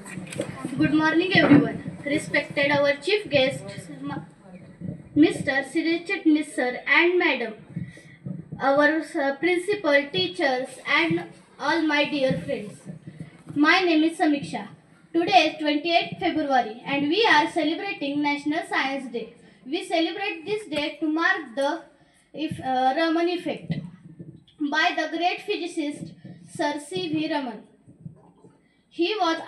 Good morning, everyone. Respected our chief guest, Mr. Siraj Chitnis sir and Madam, our principal, teachers, and all my dear friends. My name is Samiksha. Today is 28th February, and we are celebrating National Science Day. We celebrate this day to mark the Raman effect by the great physicist Sir C.V. Raman. He was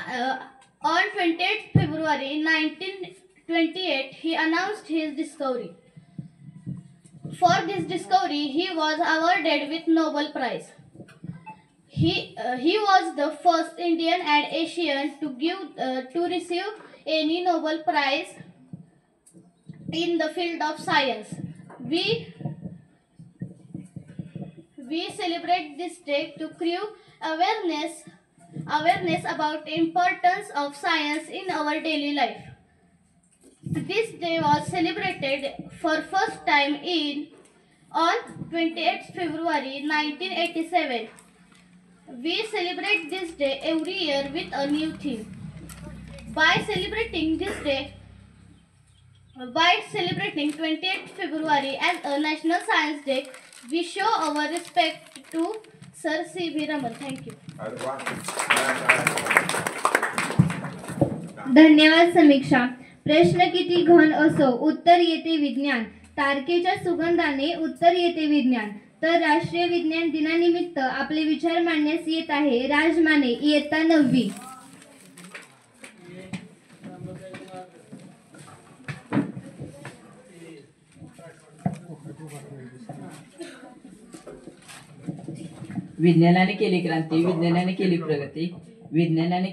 on 28th February 1928 he announced his discovery. For this discovery he was awarded with Nobel Prize. He was the first Indian and Asian to receive any Nobel Prize in the field of science. We celebrate this day to create awareness about importance of science in our daily life. This day was celebrated for first time on 28th February 1987. We celebrate this day every year with a new theme. By celebrating 28th February as a National Science Day, we show our respect to Sir C.V. Raman. Thank you. धन्यवाद समीक्षा. प्रश्न किती घन असो उत्तर येते विज्ञान. तारकेच्या सुगंधाने उत्तर येते विज्ञान. तर राष्ट्रीय विज्ञान दिनानिमित्त आपले विचार मांडण्यास येत आहे राज माने, इयत्ता 9वी. विज्ञानाने केली क्रांती, विज्ञानाने केली प्रगती, विज्ञानाने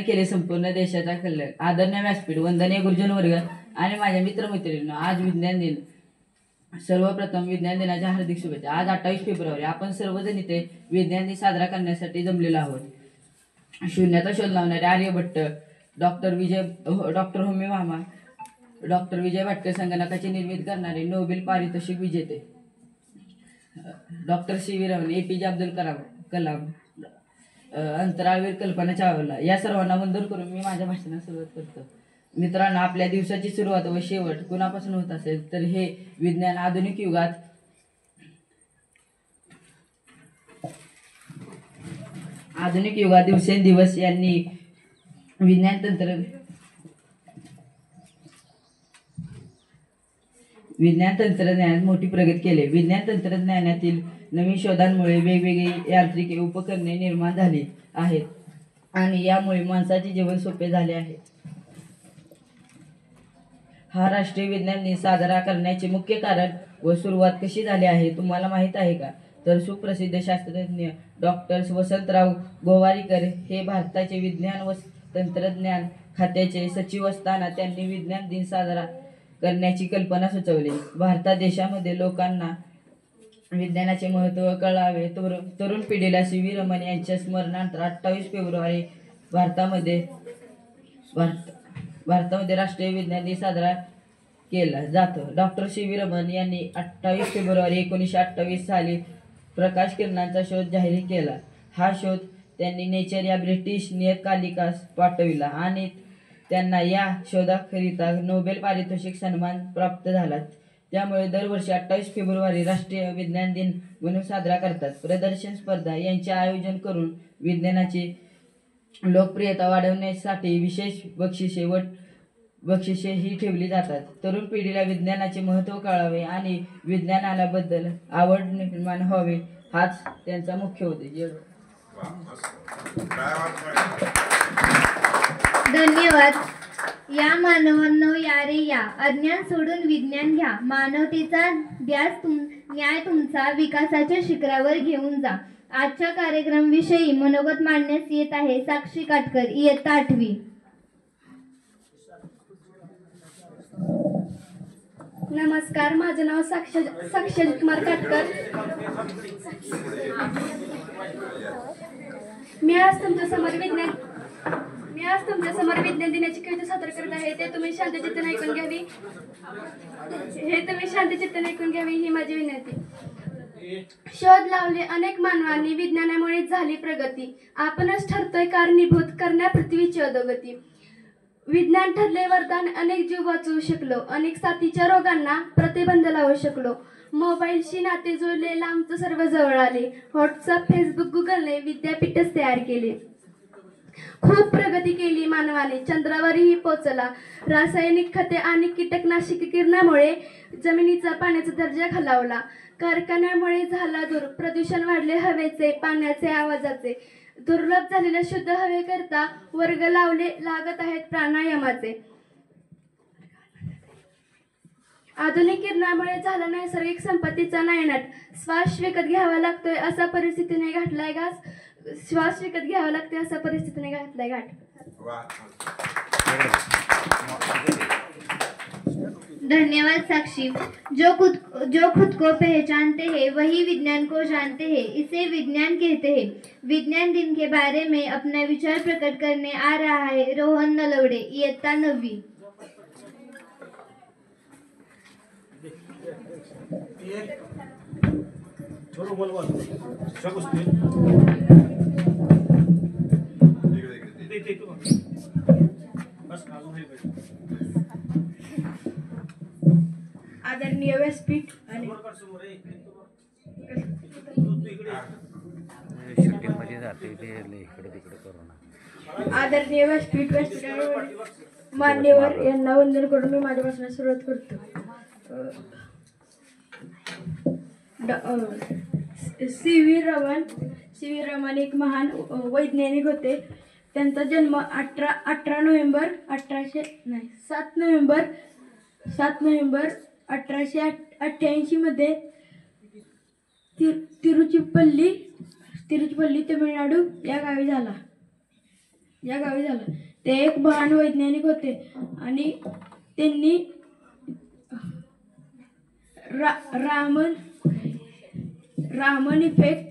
केले संपूर्ण देशाचा कल्याण. आदरणीय व्यासपीठ, वंदनीय गुरुजन वर्ग आणि माझ्या मित्रमैत्रिणींनो, आज विज्ञान दिन. सर्वप्रथम विज्ञान दिनाच्या हार्दिक शुभेच्छा. आज 28 फेब्रुवारी आपण सर्वजण इथे विज्ञान दिन साजरा करण्यासाठी जमलेलो आहोत. शून्याचा शोध लावणारे आर्यभट्ट, डॉक्टर होमी भाभा, डॉक्टर विजय भाटकर, संगणकाची निर्मिती करणारे नोबेल पारितोषिक विजेते doctor C.V. Raman, APJ Abdul Kalam, अंतराळवीर कल्पना चावला, या सर्वांना वंदन करून मी माझ्या भाषणास सुरुवात करतो. मित्रांनो, आपल्या दिवसाची सुरुवात व शेवट कुणापासून होत असेल तर हे विज्ञान आधुनिक युगात दिवसेंदिवस यांनी विज्ञान तंत्रज्ञानात मोठी प्रगती केली. विज्ञान तंत्रज्ञानातील नवीन शोधांमुळे वेगवेगळी यांत्रिक उपकरणे निर्माण झाली आहेत आणि यामुळे माणसाचे जीवन सोपे झाले आहे. हा राष्ट्रीय विज्ञान दिन साजरा करण्याचे मुख्य कारण व सुरुवात कशी झाली आहे तुम्हाला माहीत आहे का? तर सुप्रसिद्ध शास्त्रज्ञ डॉक्टर वसंतराव गोवारीकर हे भारताचे विज्ञान व तंत्रज्ञान खात्याचे सचिव असताना त्यांनी विज्ञान दिन साजरा करण्याची कल्पना सुचवली. भारत देशामध्ये लोकांना विज्ञानाचे महत्त्व कळावे, तरुण पिढीला C.V. रमन यांच्या स्मरणार्थ 28 फेब्रुवारी भारतामध्ये राष्ट्रीय विज्ञान दिन साजरा केला जातो. Doctor C.V. रमन यांनी 28 फेब्रुवारी 1928 साली प्रकाश किरणांचा शोध जाहीर केला. हा शोध त्यांनी नेचर या ब्रिटिश नियतकालिकास पाठविला आणि त्यांना या शोधाकरिता नोबेल पारितोषिक सन्मान प्राप्त झाला. त्यामुळे दरवर्षी 28 फेब्रुवारी राष्ट्रीय विज्ञान दिन म्हणून साजरा करतात. प्रदर्शन स्पर्धा यांचे आयोजन करून विज्ञानाची लोकप्रियता वाढवण्यासाठी विशेष बक्षिसे ही ठेवली जातात. तरुण पिढीला विज्ञानाचे महत्त्व कळावे आणि विज्ञानाबद्दल आवड निर्माण व्हावी हाच त्यांचा मुख्य उद्देश. धन्यवाद. या मानवांनो, या रे या, अज्ञान सोडून विज्ञान घ्या. मानवतेचा न्याय तुमचा विकासाच्या शिखरावर घेऊन जा. आजच्या कार्यक्रमाविषयी मनोगत मांडण्यास येत आहे साक्षी काटकर, इयत्ता 8वी. नमस्कार, माझं नाव साक्षी कुमार काटकर. मी आज तुमच्या समोर विज्ञान दिनाची कविता सादर करत आहे. ते तुम्ही शांतचित्ताने ऐकून घ्यावी ही माझी विनंती. शोध लावले अनेक मानवांनी, विज्ञानामुळे झाली प्रगती. आपणच ठरतोय कारणीभूत करण्या पृथ्वीची अधोगती. विज्ञान ठरले वरदान, अनेक जीव वाचवू शकलो. अनेक साथीच्या रोगांना प्रतिबंध लावू शकलो. मोबाईलशी नाते जुळले, लांबचं सर्व जवळ आले. व्हॉट्सअप, फेसबुक, गुगलने विद्यापीठच तयार केले. खूप प्रगती केली मानवाने, चंद्रावरही पोचला. रासायनिक खते आणि कीटकनाशके किरणामुळे जमिनीचा पाण्याचा दर्जा खालावला. कारखान्यामुळे झाला दूर, प्रदूषण वाढले हवेचे, पाण्याचे, आवाजाचे. दुर्लभ झालेल्या शुद्ध हवेकरता वर्ग लावले लागत आहेत प्राणायामाचे. आधुनिक किरणामुळे झाला नैसर्गिक संपत्तीचा नायनाट. श्वास विकत घ्यावा लागतोय असा परिस्थितीने घातलाय घास. श्वास विकत घ्यावा लागतोय असा परिस्थितीने घातलाय घाट. धन्यवाद साक्षी. जो खुद को पहचानते हैं वही विज्ञान को जानते हैं, इसे विज्ञान कहते हैं. विज्ञान दिन के बारे में अपना विचार प्रकट करने आ रहा है रोहन नलवडे, इयत्ता 9वी. आदरणीय व्यासपीठ आणि आदरणीय व्यासपीठावर मान्यवर यांना वंदन करून मी माझ्या भाषणास सुरुवात करतो. सी व्ही रमन एक महान वैज्ञानिक होते. त्यांचा जन्म 7 नोव्हेंबर 1888 मध्ये तिरुचिपल्ली तमिळनाडू या गावी झाला. ते एक महान वैज्ञानिक होते आणि त्यांनी रामन इफेक्ट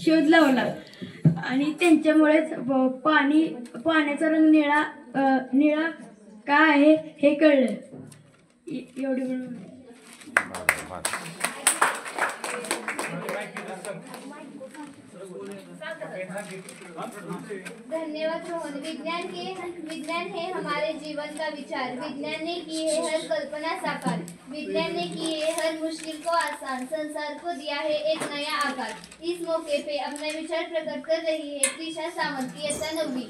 शोध लावला आणि त्यांच्यामुळेच पाण्याचा रंग निळा का आहे हे कळलं. एवढी धन्यवाद रोहन. विज्ञान है हमारे जीवन का विचार. विज्ञान ने की है हर कल्पना साकार. विज्ञान ने की है हर मुश्किल को आसान. संसार को दिया है एक नया आकार. इस मौके पे अपना विचार प्रकट कर रही है त्रिशा सावंत, इयत्ता 9वी.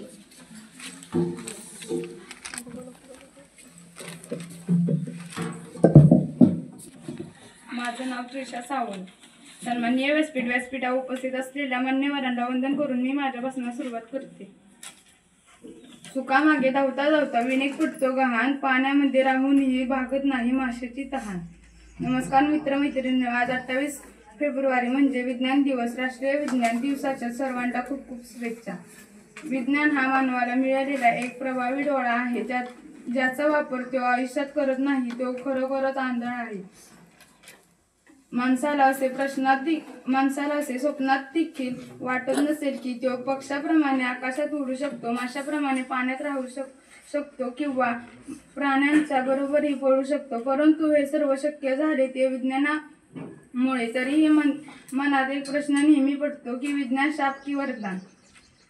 माझं नाव त्रिशा सावंत. सन्माननीय व्यासपीठावर उपस्थित असलेल्या मान्यवरांना वंदन करून मी माझ्या भाषणास सुरुवात करते. सुकामागे धावता विनेक फुटतो गहाण, पाण्यामध्ये राहूनही भागत नाही माशाची तहान. नमस्कार मित्रमैत्रिणींनो, आज 28 फेब्रुवारी म्हणजे विज्ञान दिवस. राष्ट्रीय विज्ञान दिवसाच्या सर्वांना खूप खूप शुभेच्छा. विज्ञान हा मानवाला मिळालेला एक प्रभावी डोळा आहे. ज्याचा वापर तो आयुष्यात करत नाही तो खरोखरच आंधळ आहे. माणसाला असे स्वप्नात देखील वाटत नसेल की तो पक्षाप्रमाणे आकाशात उडू शकतो, माशाप्रमाणे पाण्यात राहू शकतो किंवा प्राण्यांच्या बरोबरही पळू शकतो. परंतु हे सर्व शक्य झाले ते विज्ञानामुळे. तरीही मनात एक प्रश्न नेहमी पडतो की विज्ञान शाप की वरदान.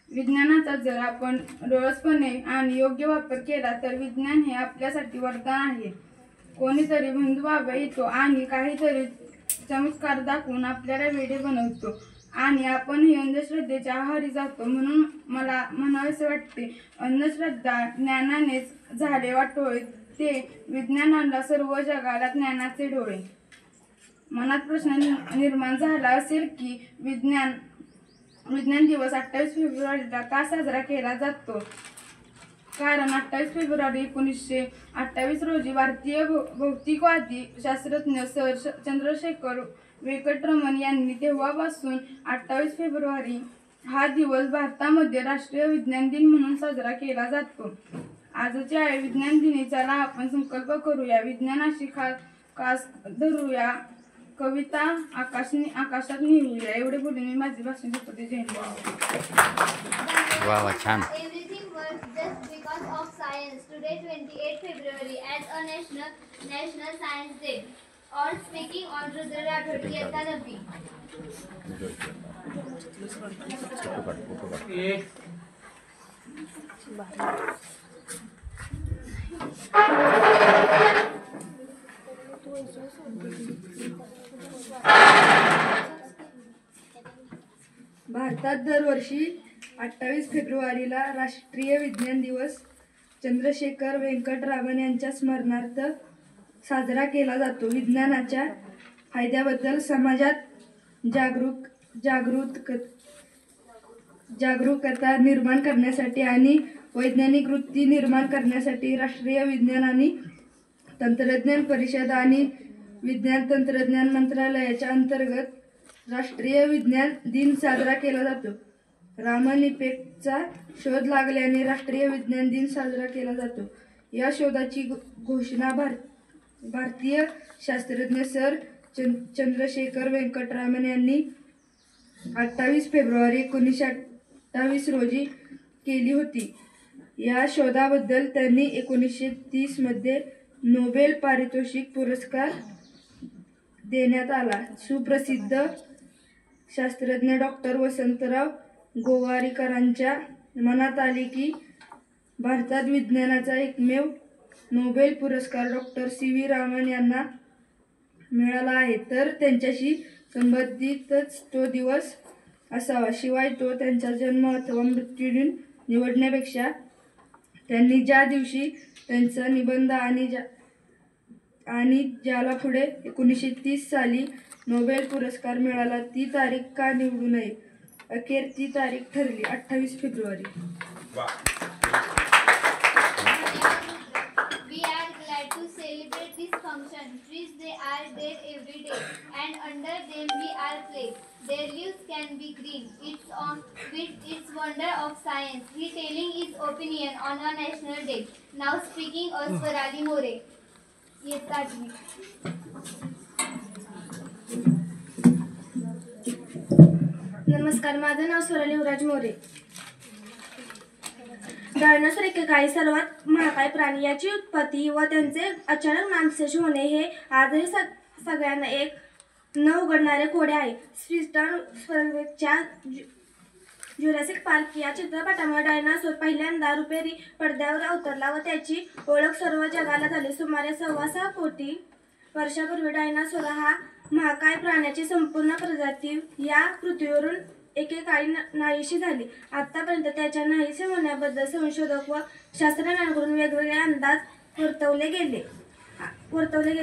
विज्ञानाचा जर आपण डोळसपणे आणि योग्य वापर केला तर विज्ञान हे आपल्यासाठी वरदान आहे. कोणीतरी बंधुबाबा येतो आणि काहीतरी चमत्कार दाखवून आपल्याला वेडे बनवतो आणि आपणही अंधश्रद्धेच्या आहारी जातो. म्हणून मला म्हणावेसे वाटते, अंधश्रद्धा ज्ञानानेच झाले वाटोळे, ते विज्ञानाला सर्व जगाला ज्ञानाचे डोळे. मनात प्रश्न निर्माण झाला असेल की विज्ञान दिवस 28 फेब्रुवारीला का साजरा केला जातो. कारण 28 फेब्रुवारी 1928 रोजी भारतीय भौतिकवादी शास्त्रज्ञ सर चंद्रशेखर वेंकटरमण यांनी तेव्हापासून 28 फेब्रुवारी हा दिवस भारतामध्ये राष्ट्रीय विज्ञान दिन म्हणून साजरा केला जातो. आजच्या विज्ञान दिनी चला आपण संकल्प करूया, विज्ञानाशी खास धरूया कविता आकाशात निघूया. एवढे बोलून मी माझी भाषण संपवते. जय हिंद. वा वा छान. Everything works just because of science. Today, 28 February, as a National Science Day. All speaking on Rudra Rathod, Ietta 9वी. भारतात दरवर्षी 28 फेब्रुवारीला राष्ट्रीय विज्ञान दिवस चंद्रशेखर वेंकटरामन यांच्या स्मरणार्थ साजरा केला जातो. विज्ञानाच्या फायद्याबद्दल समाजात जागरूकता निर्माण करण्यासाठी आणि वैज्ञानिक वृत्ती निर्माण करण्यासाठी राष्ट्रीय विज्ञान आणि तंत्रज्ञान परिषद आणि विज्ञान तंत्रज्ञान मंत्रालयाच्या अंतर्गत राष्ट्रीय विज्ञान दिन साजरा केला जातो. रामन इफेक्टचा शोध लागल्याने राष्ट्रीय विज्ञान दिन साजरा केला जातो. या शोधाची घोषणा भारतीय शास्त्रज्ञ सर चंद्रशेखर वेंकटरामन यांनी 28 फेब्रुवारी 1928 रोजी केली होती. या शोधाबद्दल त्यांनी 1930 मध्ये नोबेल पारितोषिक पुरस्कार देण्यात आला. सुप्रसिद्ध शास्त्रज्ञ डॉक्टर वसंतराव गोवारीकरांच्या मनात आले की भारतात विज्ञानाचा एकमेव नोबेल पुरस्कार डॉक्टर सी.व्ही. रामन यांना मिळाला आहे, तर त्यांच्याशी संबंधितच तो दिवस असावा. शिवाय तो त्यांचा जन्म अथवा मृत्यूदिन निवडण्यापेक्षा त्यांनी ज्या दिवशी त्यांचा निबंध आणि ज्याला पुढे 1930 साली नोबेल पुरस्कार मिळाला ती तारीख का निवडू नये. अखेर ती तारीख ठरली 28 February. We are glad to celebrate this function. Trees, they are there every day, and under them we are placed. Their leaves can be green. It's on with its wonder of science. He telling his opinion on a national day. Now speaking of Swarali More. Ietta 8वी. नमस्कार, माझं नाव स्वराली युवराज More. Dinosaur एकेकाळी सर्वात महाकाय प्राणी. याची उत्पत्ती व त्यांचे अचानक नामशेष होणे हे आजही सगळ्यांना एक न उघडणारे कोडे आहे. स्टीव्हन स्पिलबर्गच्या जुरासिक पार्क या चित्रपटामुळे डायनासोर पहिल्यांदा रुपेरी पडद्यावर अवतरला व त्याची ओळख सर्व जगाला झाली. सुमारे 6.25 कोटी वर्षापूर्वी डायनासोर हा महाकाय प्राण्याची संपूर्ण प्रजाती या पृथ्वीवरून एकेकाळी नाहीशी झाली. आतापर्यंत त्याच्या नाहीसे होण्याबद्दल संशोधक व शास्त्रज्ञांकडून वेगवेगळे अंदाज वर्तवले गेले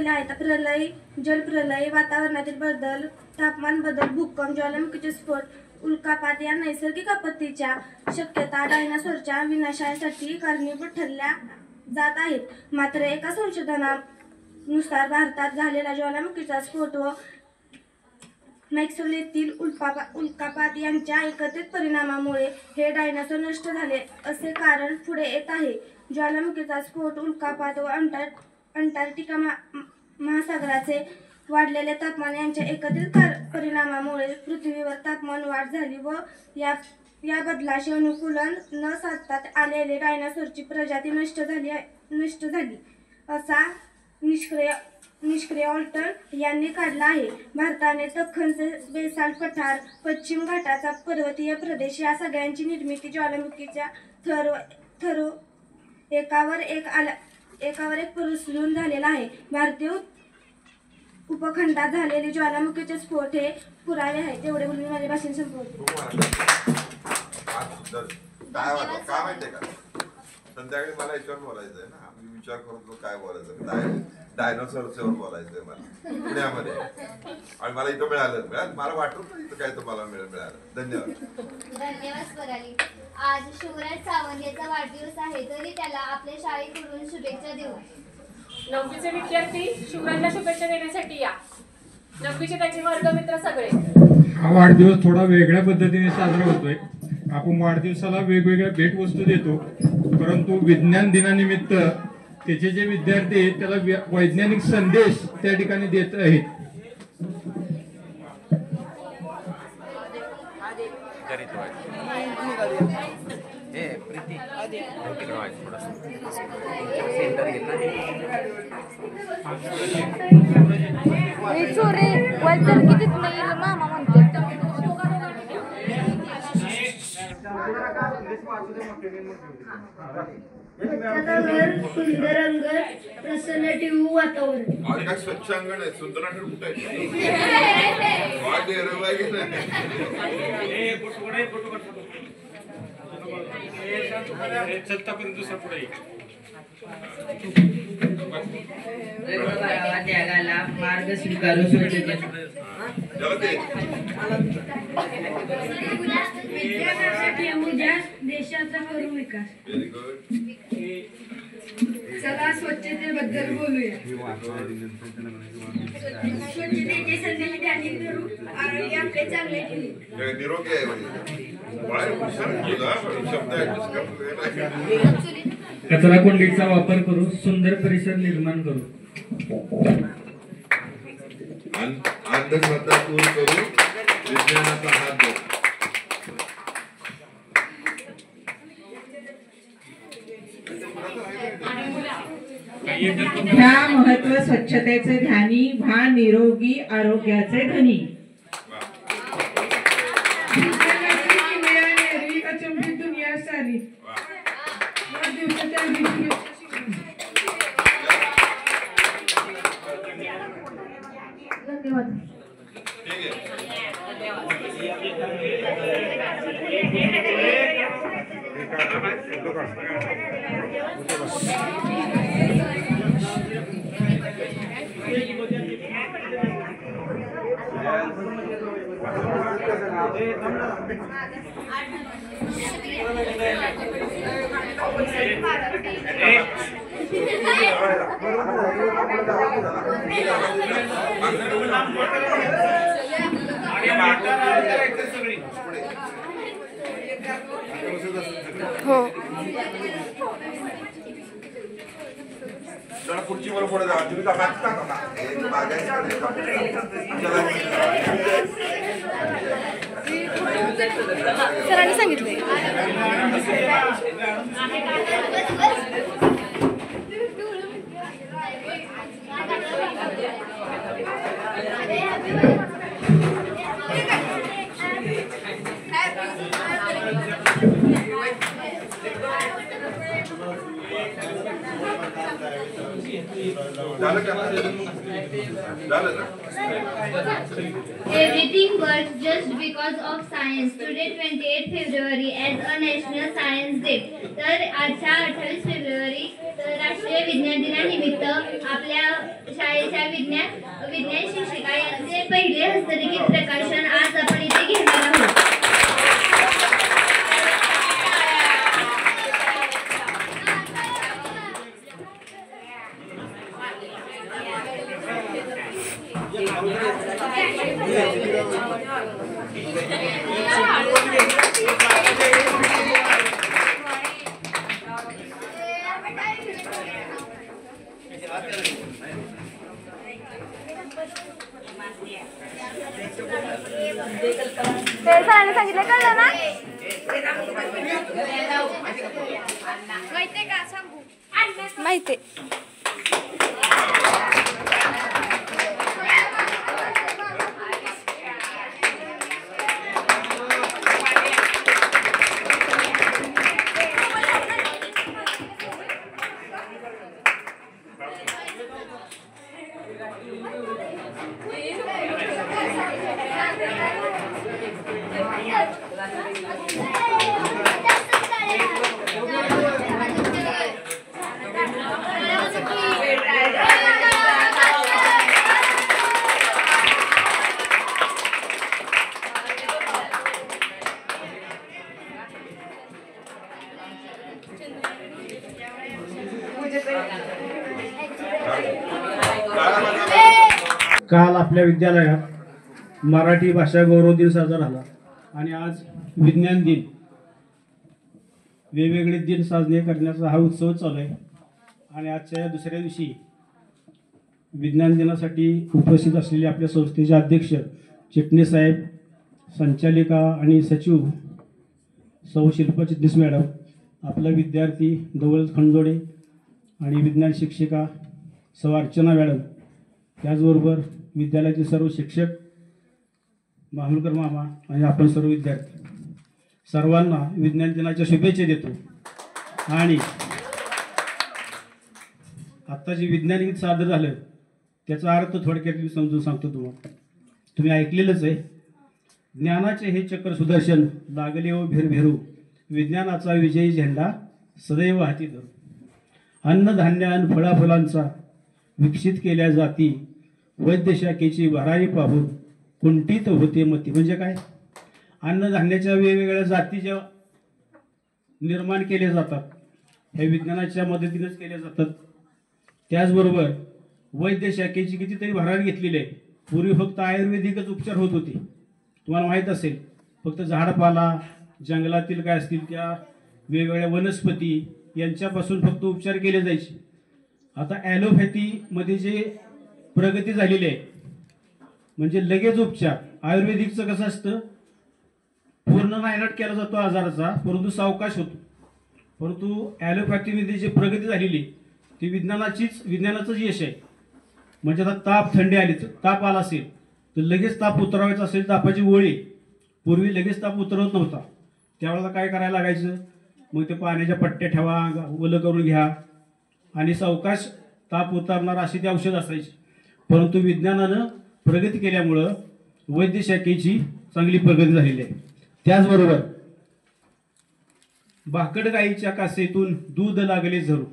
आहेत. प्रलय, जलप्रलय, वातावरणातील बदल, तापमान बदल, भूकंप, ज्वालामुखीचे स्फोट, उल्कापात या नैसर्गिक आपत्तीच्या शक्यता डायनासोरच्या विनाशासाठी कारणीभूत ठरल्या जात आहेत. मात्र एका संशोधनानुसार भारतात झालेला ज्वालामुखीचा स्फोट व मॅक्सवेल येथील उल्कापात यांच्या एकत्रित परिणामामुळे हे डायनासोर नष्ट झाले असे कारण पुढे येत आहे. ज्वालामुखीचा स्फोट, उल्कापात व अंटार्क्टिका महासागराचे वाढलेले तापमान यांच्या एकत्रित परिणामामुळे पृथ्वीवर तापमान वाढ झाली व या बदलाशी अनुकूलन न साधता आलेले डायनासोरची प्रजाती नष्ट झाली असा निष्क्रिय ऑल्टन यांनी काढला आहे. भारताने दख्खनचे बेसाल्ट पठार, पश्चिम घाटाचा पर्वतीय प्रदेश या सगळ्यांची निर्मिती ज्वालामुखीच्या थर एकावर एक पसरून झालेला आहे. भारतीय उपखंडात झालेले ज्वालामुखीचे स्फोट हे पुरावे आहेत. तेवढे बोलून माझे भाषण संपवते. संध्याकाळी मला याच्यावर बोलायचं आहे ना, मी विचार करतो काय बोलायचं. डायनोसॉरवर बोलायचंय मला पुण्यामध्ये, आणि मला इथं मिळालं. मला वाटत नाही इथं काय तुम्हाला मिळालं. धन्यवाद स्वराली. आज शिवराज सावंत याचा वाढदिवस आहे, तरी त्याला आपल्या शाळेकडून शुभेच्छा देऊ. 9वीचे विद्यार्थी शिवराजला शुभेच्छा देण्यासाठी या. 9वीचे त्याचे वर्गमित्र सगळे. हा वाढदिवस थोडा वेगळ्या पद्धतीने साजरा होतोय. आपण वाढदिवसाला वेगवेगळ्या भेटवस्तू देतो, परंतु विज्ञान दिनानिमित्त त्याचे जे विद्यार्थी आहेत त्याला वैज्ञानिक संदेश त्या ठिकाणी देत आहेत. सुंदर अंग प्रसन्न ठेवू वातावरण. अरे काय स्वच्छ अंगण आहे, सुंदर अंगण कुठे आहे? वाट आहे रे बाई की नाही? चलता पण दुसरा पुढे त्यागाला मार्ग स्वीकारू स्वच्छता देशाचा करू विकास. Very good. चला स्वच्छतेबद्दल बोलूया. स्वच्छतेचे संदेश ध्यानी धरू आरोग्य आपले चांगले ठेवू. निरोगी आहे म्हणजे बाहेर हुशार मुलं, पण शब्द ऍडजस्ट करतो. कचरा कोंडीचा वापर करू सुंदर परिसर निर्माण करू. अंधश्रद्धा दूर करू, विज्ञानाचा हात धरू. घ्या महत्व स्वच्छतेचे ध्यानी, व्हा निरोगी आरोग्याचे धनी. अचंबित दुनिया सारी. धन्यवाद. हो. जरा खुर्ची वर पुढे जा. तुम्ही मागता का? एक मागायचं. सरांनी सांगितले. Everything works just because of science. Today 28 February as a National Science Day. तर आजच्या 28 फेब्रुवारी राष्ट्रीय विज्ञान दिनानिमित्त आपल्या शाळेच्या विज्ञान शिक्षिका यांचे पहिले हस्तलिखित प्रकाशन आज आपण इथे घेणार आहोत. सरांनी सांगितलं कळलं ना? माहितीये का? सांगू. माहितीये. काल आपल्या विद्यालयात मराठी भाषा गौरव दिन साजरा झाला आणि आज विज्ञान दिन, वेगवेगळे दिन साजरे करण्याचा हा उत्सव चालू आहे. आणि आजच्या या दुसऱ्या दिवशी विज्ञान दिनासाठी उपस्थित असलेले आपल्या संस्थेचे अध्यक्ष चिटणीस साहेब, संचालिका आणि सचिव सौ शिल्पा चिटणीस मॅडम, आपला विद्यार्थी धवल खंडोडे आणि विज्ञान शिक्षिका सौ अर्चना मॅडम, त्याचबरोबर विद्यालयाचे सर्व शिक्षक, माहुलकर मामा आणि आपण सर्व विद्यार्थी, सर्वांना विज्ञान दिनाच्या शुभेच्छा देतो. आणि आत्ता जे विज्ञान गीत सादर झालं त्याचा अर्थ थोडक्यात मी समजून सांगतो तुम्हाला. तुम्ही ऐकलेलंच आहे. ज्ञानाचे हे चक्र सुदर्शन, लागले व भेरभेरू, विज्ञानाचा विजयी झेंडा सदैव हाती धरू. अन्नधान्य आणि फळाफुलांचा विकसित केल्या जाती, वैद्यशाखेची भरारी पाहून कुंठित होते मती. म्हणजे काय? अन्नधान्याच्या वेगवेगळ्या जाती ज्या निर्माण केल्या जातात हे विज्ञानाच्या मदतीनेच केल्या जातात. त्याचबरोबर वैद्यशाखेची कितीतरी भरारी घेतलेली आहे. पूर्वी फक्त आयुर्वेदिकच उपचार होत होते, तुम्हाला माहीत असेल. फक्त झाडपाला, जंगलातील काय असतील त्या वेगवेगळ्या वनस्पती यांच्यापासून फक्त उपचार केले जायचे. आता ॲलोपॅथीमध्ये जे प्रगती झालेली आहे म्हणजे लगेच उपचार. आयुर्वेदिकचं कसं असतं, पूर्ण नायनाट केला जातो आजाराचा, परंतु सावकाश होतो. परंतु ॲलोपॅथीमध्ये जी प्रगती झालेली ती विज्ञानाचंच यश आहे. म्हणजे आता ताप, थंडी आली, ताप आला असेल तर लगेच ताप उतरवायचा असेल, तापाची गोळी. पूर्वी लगेच ताप उतरवत नव्हता, त्यावेळेला काय करायला लागायचं, मग ते पाण्याच्या पट्ट्या ठेवा, ओलं करून घ्या आणि सावकाश ताप उतरणार अशी ती औषध असायची. परंतु विज्ञानानं प्रगती केल्यामुळं वैद्यशाखेची चांगली प्रगती झालेली आहे. त्याचबरोबर भाकड गाईच्या कासेतून दूध लागले झरू,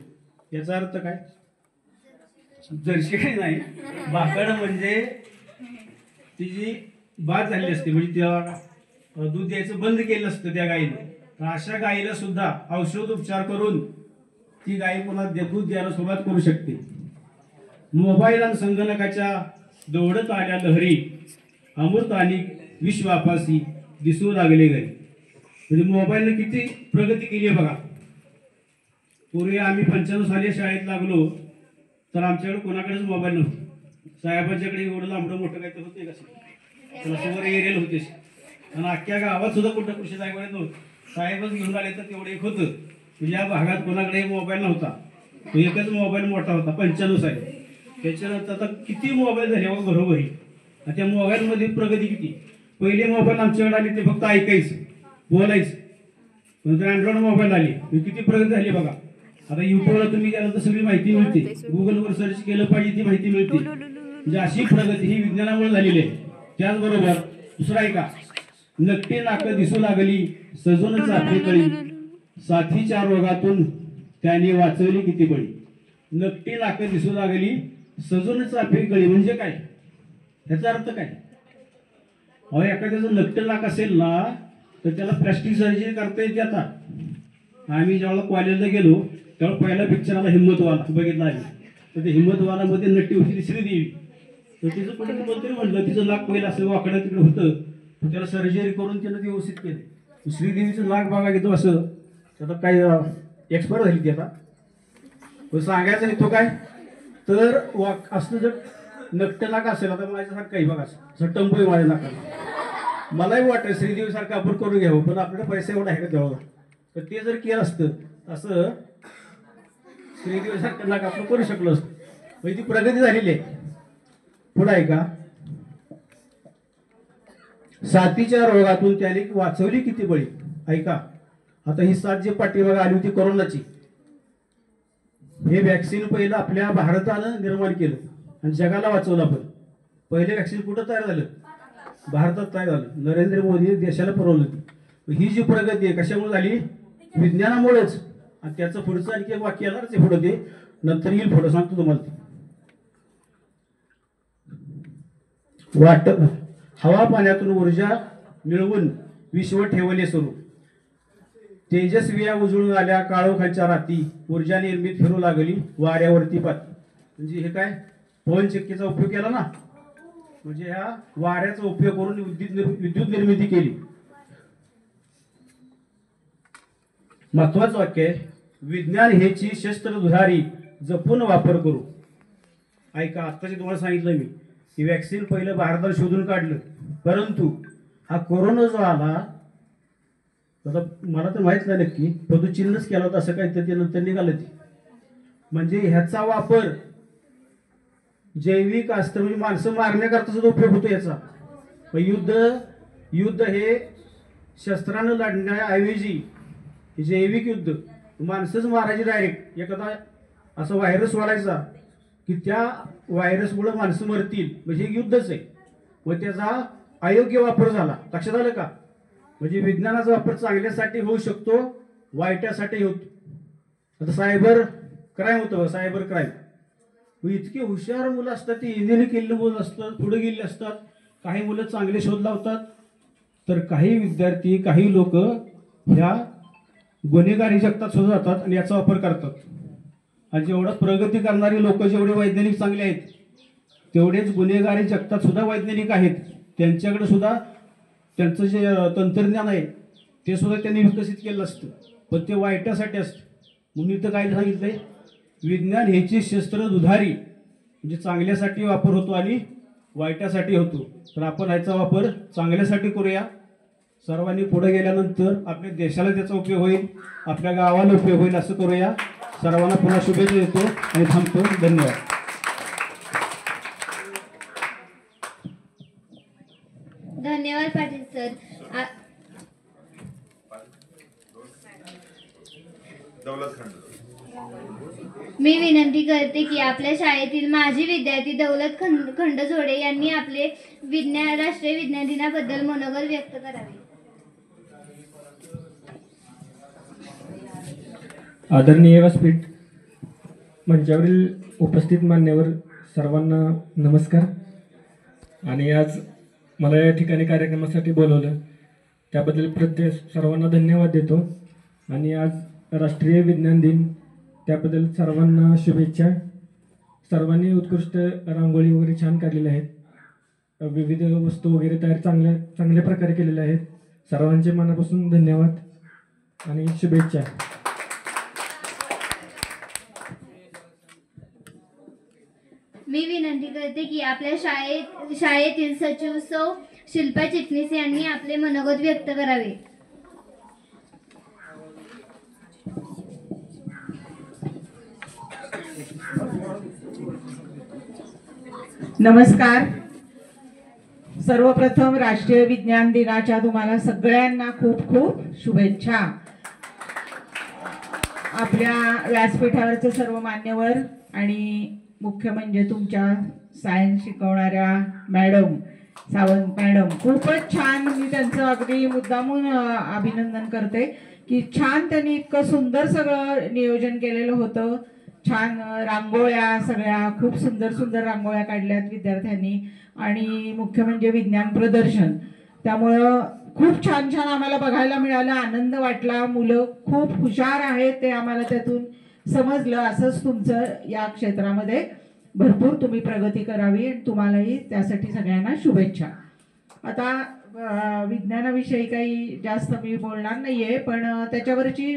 याचा अर्थ काय? जर्शी काही नाही, भाकड म्हणजे ती जी बाद झालेली असते, म्हणजे तिला दूध द्यायचं बंद केलं असतं त्या गाईने. तर अशा गाईला सुद्धा औषधोपचार करून ती गाय पुन्हा दूध द्यायला सुरुवात करू शकते. मोबाईल आणि संगणकाच्या दौडत आल्या लहरी, अमृत आणि विश्वापासी दिसू लागले घरी. म्हणजे मोबाईलने किती प्रगती केली आहे बघा. पूर्वी आम्ही 95 साली शाळेत लागलो तर आमच्याकडे कोणाकडेच मोबाईल नव्हते. साहेबांच्याकडे एवढं लांबडं मोठं काही तर होते कसं, त्याला समोर एरियल होतेच. आणि अख्ख्या गावात सुद्धा कुठं कृषी साहेबांकडे नव्हतं. साहेबच घेऊन आले तर तेवढं एक होतं. म्हणजे या भागात कोणाकडे मोबाईल नव्हता, तो एकच मोबाईल मोठा होता 95 साली. त्याच्यानंतर आता किती मोबाईल झाले घरोघरी. आणि त्या मोबाईलमध्ये प्रगती किती. पहिले मोबाईल आमच्याकडे आले ते फक्त ऐकायचं, बोलायचं. नंतर अँड्रॉइड मोबाईल आले, किती प्रगती झाली बघा. आता युट्यूबला तुम्ही गेला तर सगळी माहिती मिळते, गुगलवर सर्च केलं पाहिजे ती माहिती मिळते. म्हणजे अशी प्रगती ही विज्ञानामुळे झालेली आहे. त्याचबरोबर दुसरा आहे का, नकटी नाकं दिसू लागली सजून चाफे कळी, साथीच्या रोगातून त्याने वाचवली किती बळी. नकटी नाकं दिसू लागली सजून चाफे कळी म्हणजे काय, ह्याचा अर्थ काय? अहो एखाद्याचं नकटं नाक असेल ना तर त्याला प्लॅस्टिक सर्जरी करता येते. आता आम्ही ज्यावेळेला कॉलेजला गेलो त्यावेळेला पहिला पिक्चर आला हिम्मतवाला, बघितला आहे. तर ते हिम्मतवालामध्ये नटी होती ती श्रीदेवी. तर तिचं कुठे कोणतरी म्हणलं तिचं नाक पहिलं असं वाकडं तिकडे होतं, त्याला सर्जरी करून त्यानं ते व्यवस्थित केलं. श्रीदेवीचं नाक बघा घेतो असं, त्याला काय एक्सपर्ट झाली ती आता. पण सांगायचं नाही तो काय तर असं जर नकटं नाक असेल, आता माझ्यासारखं काही बघा असं टंप आहे माझ्या नाकाला. मलाही वाटतं श्रीदेवीसारखं आपण करून घ्यावं, पण आपल्याला पैसा एवढा आहे का द्यावं. तर ते जर केलं असतं असं श्रीदेवीसारखं नाक आपण करू शकलो असतं. म्हणजे ती प्रगती झालेली आहे. पुढं आहे का, साथीच्या रोगातून त्याने वाचवली किती बळी. ऐका, आता ही साथ जी पाठीमागे आली होती कोरोनाची, हे वॅक्सिन पहिलं आपल्या भारतानं निर्माण केलं आणि जगाला वाचवलं. आपण पहिले वॅक्सिन कुठं तयार झालं, भारतात तयार झालं. नरेंद्र मोदी देशाला पुरवलं. ही जी प्रगती आहे कशामुळे झाली, विज्ञानामुळेच. आणि त्याचं पुढचं आणखी एक वाक्य येणारच आहे पुढं, ते नंतर येईल, पुढं सांगतो तुम्हाला. हवा पाण्यातून ऊर्जा मिळवून विश्व ठेवले सुरू, तेजस्विया उजळून आल्या काळोखाच्या राती, ऊर्जा निर्मित फिरू लागली वाऱ्यावरती पाती. म्हणजे हे काय, पवनचक्कीचा उपयोग केला ना, म्हणजे ह्या वाऱ्याचा उपयोग करून विद्युत निर्मिती केली. महत्वाचं वाक्य आहे, विज्ञान हेची शस्त्र धुरारी जपून वापर करू. ऐका, आत्ताचे तुम्हाला सांगितलं मी की वॅक्सिन पहिलं भारतात शोधून काढलं, परंतु हा कोरोना जो आला, आता मला तर माहीत नाही नक्की, पण तो चीनच केला होता असं काहीतरी ते नंतर निघालं ते. म्हणजे ह्याचा वापर जैविक अस्त्र म्हणजे माणसं मारण्याकरता सुद्धा उपयोग होतो याचा. युद्ध हे शस्त्रानं लढण्याऐवजी जैविक युद्ध, माणसंच मारायची डायरेक्ट. एखादा असा व्हायरस वाढायचा की त्या व्हायरसमुळे माणसं मरतील, म्हणजे हे युद्धच आहे. व त्याचा अयोग्य वापर झाला, लक्षात आलं का? म्हणजे विज्ञानाचा वापर चांगल्यासाठी होऊ शकतो, वाईटासाठी होतो. आता सायबर क्राईम होतं, सायबर क्राईम, इतकी हुशार मुलं असतात, ती इंजिनिअरिंग केलेली मुलं असतात, पुढे गेलेली असतात. काही मुलं चांगले शोध लावतात, तर काही विद्यार्थी, काही लोक ह्या गुन्हेगारी जगतात सुद्धा जातात आणि याचा वापर करतात. आणि जेवढं प्रगती करणारी लोक जेवढे वैज्ञानिक चांगले आहेत, तेवढेच गुन्हेगारी जगतात सुद्धा वैज्ञानिक आहेत. त्यांच्याकडे सुद्धा त्यांचं जे तंत्रज्ञान आहे ते सुद्धा त्यांनी विकसित केलं असतं, पण ते वाईटासाठी असतं. म्हणून इथं काय सांगितलंय, विज्ञान ह्याची शस्त्र दुधारी, म्हणजे चांगल्यासाठी वापर होतो आणि वाईटासाठी होतो. तर आपण ह्याचा वापर चांगल्यासाठी करूया. सर्वांनी पुढे गेल्यानंतर आपल्या देशाला त्याचा उपयोग होईल, आपल्या गावाला उपयोग होईल, असं करूया. सर्वांना पुन्हा शुभेच्छा देतो आणि थांबतो. धन्यवाद. धन्यवाद पाटील सर. मी विनंती करते की आपल्या शाळेतील माजी विद्यार्थी दौलत खंडझोडे यांनी आपले राष्ट्रीय विज्ञान दिनाबद्दल मनोगत व्यक्त करावे. आदरणीय व्यासपीठ मंचावरील उपस्थित मान्यवर सर्वांना नमस्कार. आणि आज मला या ठिकाणी कार्यक्रमासाठी बोलवलं त्याबद्दल सर्वांना धन्यवाद देतो. आणि आज राष्ट्रीय विज्ञान दिन, त्याबद्दल सर्वांना शुभेच्छा. सर्वांनी उत्कृष्ट रांगोळी वगैरे छान काढलेल्या आहेत, विविध वस्तू वगैरे तयार चांगल्या प्रकारे केलेल्या आहेत. सर्वांचे मनापासून धन्यवाद आणि शुभेच्छा. मी विनंती करते की आपल्या शाळेतील सचिव सौ शिल्पा चिटणीस यांनी आपले मनोगत व्यक्त करावे. नमस्कार. सर्वप्रथम राष्ट्रीय विज्ञान दिनाच्या तुम्हाला सगळ्यांना खूप खूप शुभेच्छा. आपल्या व्यासपीठावरचे सर्व मान्यवर आणि मुख्य म्हणजे तुमच्या सायन्स शिकवणाऱ्या मॅडम, सावंत मॅडम, खूपच छान. मी त्यांचं अगदी मुद्दामून अभिनंदन करते की छान त्यांनी इतकं सुंदर सगळं नियोजन केलेलं होतं. छान रांगोळ्या, सगळ्या खूप सुंदर सुंदर रांगोळ्या काढल्यात विद्यार्थ्यांनी. आणि मुख्य म्हणजे विज्ञान प्रदर्शन, त्यामुळं खूप छान छान आम्हाला बघायला मिळालं, आनंद वाटला. मुलं खूप हुशार आहेत ते आम्हाला त्यातून समजलं. असंच तुमचं या क्षेत्रामध्ये भरपूर तुम्ही प्रगती करावी आणि तुम्हालाही त्यासाठी सगळ्यांना शुभेच्छा. आता विज्ञानाविषयी काही जास्त मी बोलणार नाहीये, पण त्याच्यावरची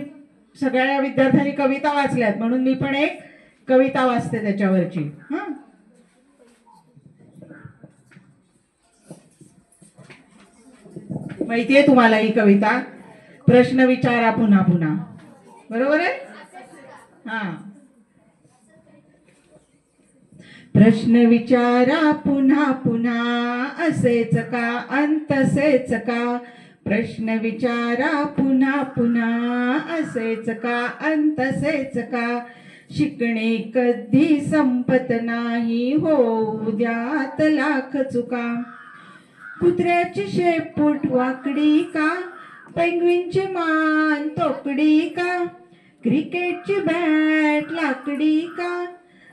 सगळ्या विद्यार्थ्यांनी कविता वाचल्यात, म्हणून मी पण एक कविता वाचते त्याच्यावरची. हां, माहितीये तुम्हाला ही कविता? प्रश्न विचारा पुन्हा पुन्हा, बरोबर आहे? हां, प्रश्न विचारा पुन्हा पुन्हा, असेच का अंतसेच का? प्रश्न विचारा पुन्हा पुन्हा, असेच का अंतसेच का? शिकणे कधी संपत नाही, होऊ द्यात लाख चुका. कुत्र्याची शेपूट वाकडी का? पेंग्विनची मान तोकडी का? क्रिकेटची बॅट लाकडी का?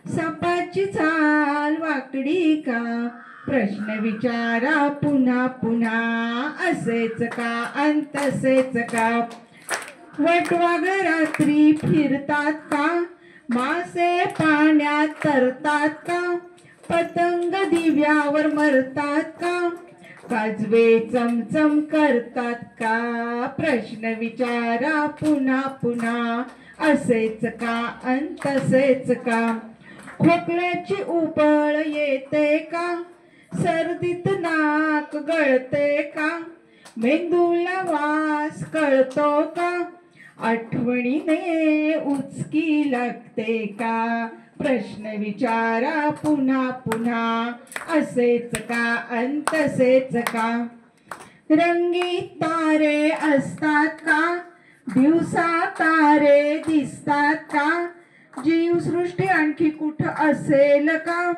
सापाची चाल वाकडी का? प्रश्न विचारा पुन्हा पुन्हा, असेच का अंतसेच का? वटवाघ रात्री फिरतात का? मासे पाण्यात तरतात का? पतंग दिव्यावर मरतात का? काजवे चमचम करतात का? प्रश्न विचारा पुन्हा पुन्हा, असेच का अंतसेच का? खोकल्याची उबळ येते का, सर्दीत नाक गळते का, मेंदूला वास कळतो का, आठवणीने उचकी लागते का, प्रश्न विचारा पुन्हा पुन्हा, असेच का अन तसेच का, रंगीत तारे असतात का, दिवसा तारे दिसतात का, जीवसृष्टी आणखी कुठं असेल का,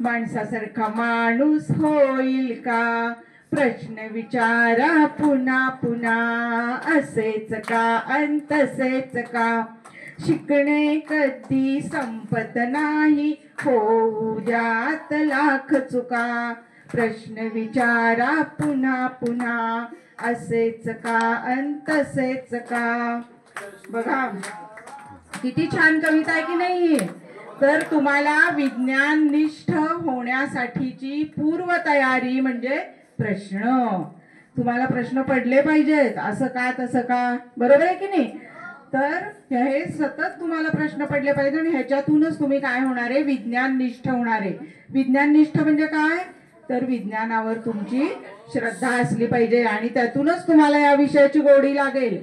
माणसासारखा माणूस होईल का, प्रश्न विचारा पुन्हा पुन्हा, असेच का अन तसेच का, शिकणे कधी संपत नाही, होऊ द्यात लाख चुका, प्रश्न विचारा पुन्हा पुन्हा, असेच का अन तसेच का. बघा किती छान कविता आहे की नाही. तर तुम्हाला विज्ञाननिष्ठ होण्यासाठीची पूर्वतयारी म्हणजे प्रश्न. तुम्हाला प्रश्न पडले पाहिजेत, असं का तसं का, बरोबर आहे की नाही. तर हे सतत तुम्हाला प्रश्न पडले पाहिजे आणि ह्याच्यातूनच तुम्ही काय होणार आहे, विज्ञाननिष्ठ होणार आहे. विज्ञाननिष्ठ म्हणजे काय, तर विज्ञानावर तुमची श्रद्धा असली पाहिजे आणि त्यातूनच तुम्हाला या विषयाची गोडी लागेल.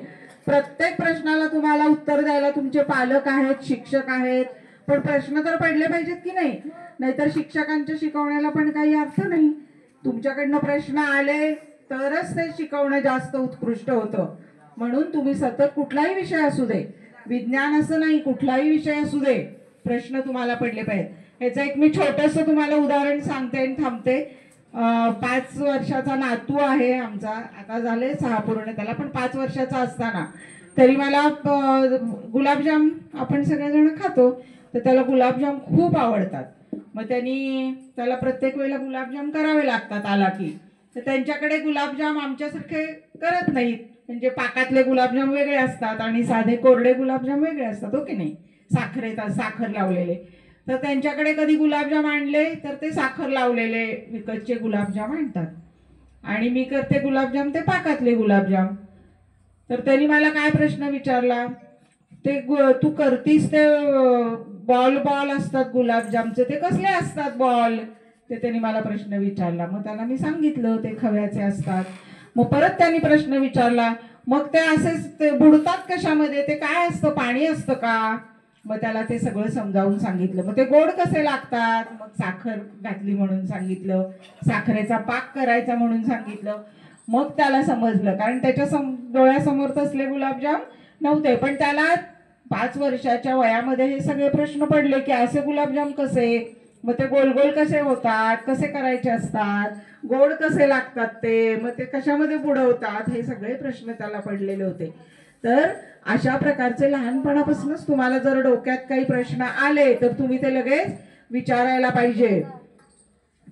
प्रत्येक प्रश्नाला तुम्हाला उत्तर द्यायला तुमचे पालक आहेत, शिक्षक आहेत, पण प्रश्न तर पडले पाहिजेत की नाही. नाहीतर शिक्षकांच्या शिकवण्याला पण काही अर्थ नाही. तुमच्याकडनं प्रश्न आले तरच ते शिकवणं जास्त उत्कृष्ट होतं. म्हणून तुम्ही सतत कुठलाही विषय असू दे, विज्ञान असं नाही, कुठलाही विषय असू दे, प्रश्न तुम्हाला पडले पाहिजेत. ह्याचं एक मी छोटंसं तुम्हाला उदाहरण सांगते आणि थांबते. 5 वर्षाचा नातू आहे आमचा, आता झाले 6 पूर्ण त्याला, पण 5 वर्षाचा असताना तरी मला गुलाबजाम आपण सगळेजण खातो, तर त्याला गुलाबजाम खूप आवडतात. मग त्याला प्रत्येक वेळेला गुलाबजाम करावे लागतात आला की. तर त्यांच्याकडे गुलाबजाम आमच्यासारखे करत नाहीत. म्हणजे पाकातले गुलाबजाम वेगळे असतात आणि साधे कोरडे गुलाबजाम वेगळे असतात, हो की नाही, साखर लावलेले. तर त्यांच्याकडे कधी गुलाबजाम आणले तर ते साखर लावलेले विकतचे गुलाबजाम आणतात आणि मी करते गुलाबजाम ते पाकातले गुलाबजाम. तर त्यांनी मला काय प्रश्न विचारला, ते तू करतीस ते बॉल असतात गुलाबजामचे, ते कसले असतात बॉल, ते त्यांनी मला प्रश्न विचारला. मग त्यांना मी सांगितलं ते खव्याचे असतात. मग परत त्यांनी प्रश्न विचारला, मग ते असेच ते बुडतात कशामध्ये, ते काय असतं, पाणी असतं का. मग त्याला ते सगळं समजावून सांगितलं. मग ते गोड कसे लागतात, मग साखर घातली म्हणून सांगितलं, साखरेचा पाक करायचा म्हणून सांगितलं. मग त्याला समजलं, कारण त्याच्या डोळ्यासमोर तसले गुलाबजाम नव्हते. पण त्याला 5 वर्षाच्या वयामध्ये हे सगळे प्रश्न पडले की असे गुलाबजाम कसे, मग ते गोल गोल कसे होतात, कसे करायचे असतात, गोड कसे लागतात ते, मग ते कशामध्ये बुडवतात, हे सगळे प्रश्न त्याला पडलेले होते. तर अशा प्रकारचे लहानपणापासूनच तुम्हाला जर डोक्यात काही प्रश्न आले तर तुम्ही ते लगेच विचारायला पाहिजे.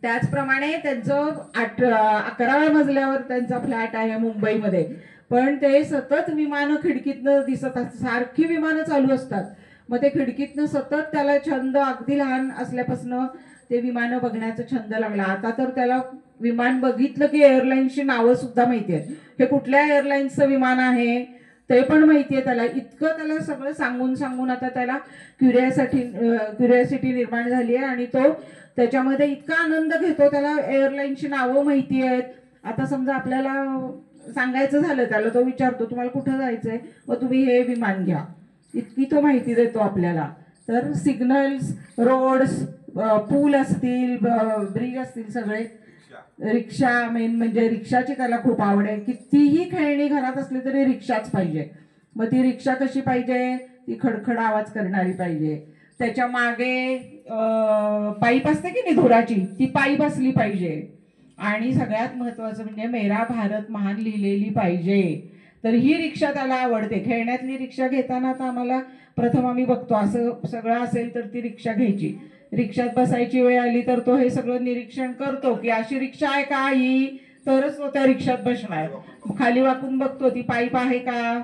त्याचप्रमाणे त्यांचं 11व्या मजल्यावर त्यांचा फ्लॅट आहे मुंबईमध्ये, पण ते सतत विमानं खिडकीतनं दिसत असतात, सारखी विमानं चालू असतात. मग ते खिडकीतनं सतत त्याला छंद, अगदी लहान असल्यापासून ते विमानं बघण्याचा छंद लागला. आता तर त्याला विमान बघितलं की एअरलाईन्सची नावं सुद्धा माहिती आहेत. हे कुठल्या एअरलाईन्सचं विमान आहे ते पण माहिती आहे त्याला. इतकं त्याला सगळं सांगून सांगून आता त्याला क्युरिओसिटी निर्माण झाली आहे आणि तो त्याच्यामध्ये इतका आनंद घेतो. त्याला एअरलाईनची नावं माहिती आहेत. आता समजा आपल्याला सांगायचं झालं त्याला, तो विचारतो तुम्हाला कुठं जायचंय, मग तुम्ही हे विमान घ्या, इतकी तो माहिती देतो आपल्याला. तर सिग्नल्स, रोड्स, पूल असतील, ब्रिज असतील, सगळे, रिक्षा, मेन म्हणजे रिक्षाची त्याला खूप आवड आहे. कितीही खेळणी घरात असली तरी रिक्षाच पाहिजे. मग ती रिक्षा कशी पाहिजे, ती खडखड आवाज करणारी पाहिजे. त्याच्या मागे पाईप असते की नाही धुराची, ती पाईप असली पाहिजे. आणि सगळ्यात महत्वाचं म्हणजे मेरा भारत महान लिहिलेली पाहिजे. तर ही रिक्षा त्याला आवडते. खेळण्यातली रिक्षा घेताना तर आम्हाला प्रथम आम्ही बघतो असं सगळं असेल तर ती रिक्षा घ्यायची. रिक्षात बसायची वेळ आली तर तो हे सगळं निरीक्षण करतो की अशी रिक्षा आहे का ही, तरच तो त्या रिक्षात बसणार. खाली वाकून बघतो ती पाईप आहे का,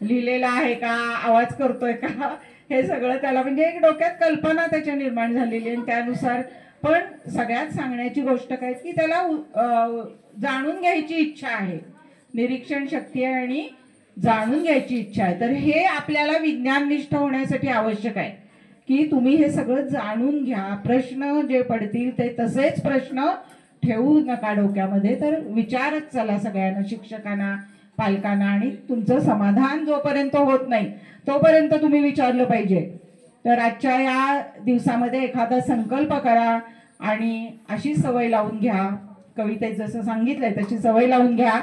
लिहिलेला आहे का, आवाज करतोय का, हे सगळं त्याला म्हणजे एक डोक्यात कल्पना त्याच्या निर्माण झालेली आहे. त्यानुसार पण सगळ्यात सांगण्याची गोष्ट काय की त्याला जाणून घ्यायची इच्छा आहे, निरीक्षण शक्ती आहे आणि जाणून घ्यायची इच्छा आहे. तर हे आपल्याला विज्ञाननिष्ठ होण्यासाठी आवश्यक आहे की तुम्ही हे सगळं जाणून घ्या, प्रश्न जे पडतील ते तसेच प्रश्न ठेवू नका डोक्यामध्ये, तर विचारत चला सगळ्यांना, शिक्षकांना, पालकांना, आणि तुमचं समाधान जोपर्यंत होत नाही तोपर्यंत तुम्ही विचारलं पाहिजे. तर आजच्या या दिवसामध्ये एखादा संकल्प करा आणि अशी सवय लावून घ्या, कवितेत जसं सांगितलंय तशी सवय लावून घ्या.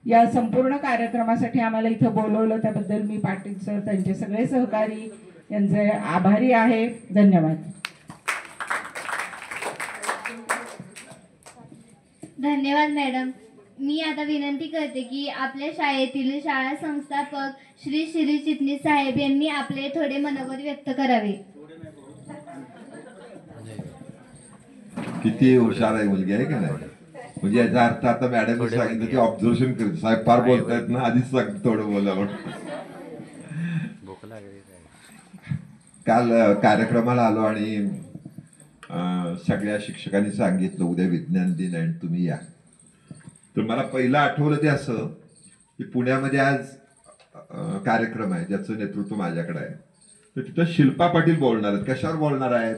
या संपूर्ण कार्यक्रमासाठी आम्हाला इथं बोलवलं त्याबद्दल मी पाटील सर, त्यांचे सगळे सहकारी यांचे आभारी आहे. धन्यवाद. धन्यवाद मॅडम. मी आता विनंती करते की आपल्या शाळेतील शाळा संस्थापक श्री श्री चिटणीस साहेब यांनी आपले थोडे मनोगत व्यक्त करावे. किती हुशार आहे मुलगी, आहे का नाही? म्हणजे याचा अर्थ आता मॅडम सांगितलं की ऑब्झर्वेशन करते, साहेब फार बोलतायत ना, आधीच सांगतो थोडं बोला म्हणून. काल कार्यक्रमाला आलो आणि सगळ्या शिक्षकांनी सांगितलं उद्या विज्ञान दिन आहे तुम्ही या. तर मला पहिलं आठवलं ते असं की पुण्यामध्ये आज कार्यक्रम आहे ज्याचं नेतृत्व माझ्याकडे आहे. तर तिथं शिल्पा पाटील बोलणार आहेत. कशावर बोलणार आहेत?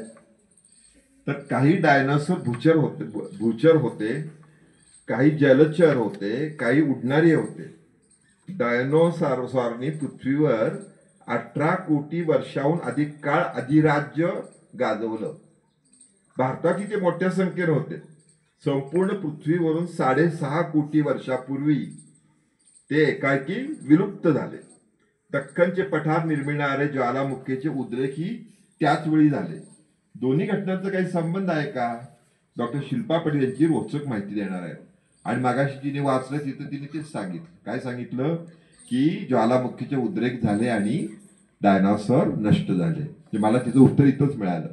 तर काही डायनासोर भूचर होते, काही जलचर होते, काही उडणारे होते. डायनोसॉरनी पृथ्वीवर 18 कोटी वर्षाहून अधिक काळ अधिराज्य गाजवलं. भारताची ते मोठ्या संख्येने होते. संपूर्ण पृथ्वीवरून 6.5 कोटी वर्षापूर्वी ते एकाएकी विलुप्त झाले. दख्खनचे पठार निर्मिणारे ज्वालामुखीचे उद्रेकही त्याच वेळी झाले. दोन्ही घटनांचा काही संबंध आहे का? डॉक्टर शिल्पा पाटील यांची रोचक माहिती देणार आहे. आणि मागाशी जिने वाचलं तिथं तिने तेच सांगितलं. काय सांगितलं? की ज्वालामुखीचे उद्रेक झाले आणि डायनासॉर नष्ट झाले. मला तिचं उत्तर इथंच मिळालं.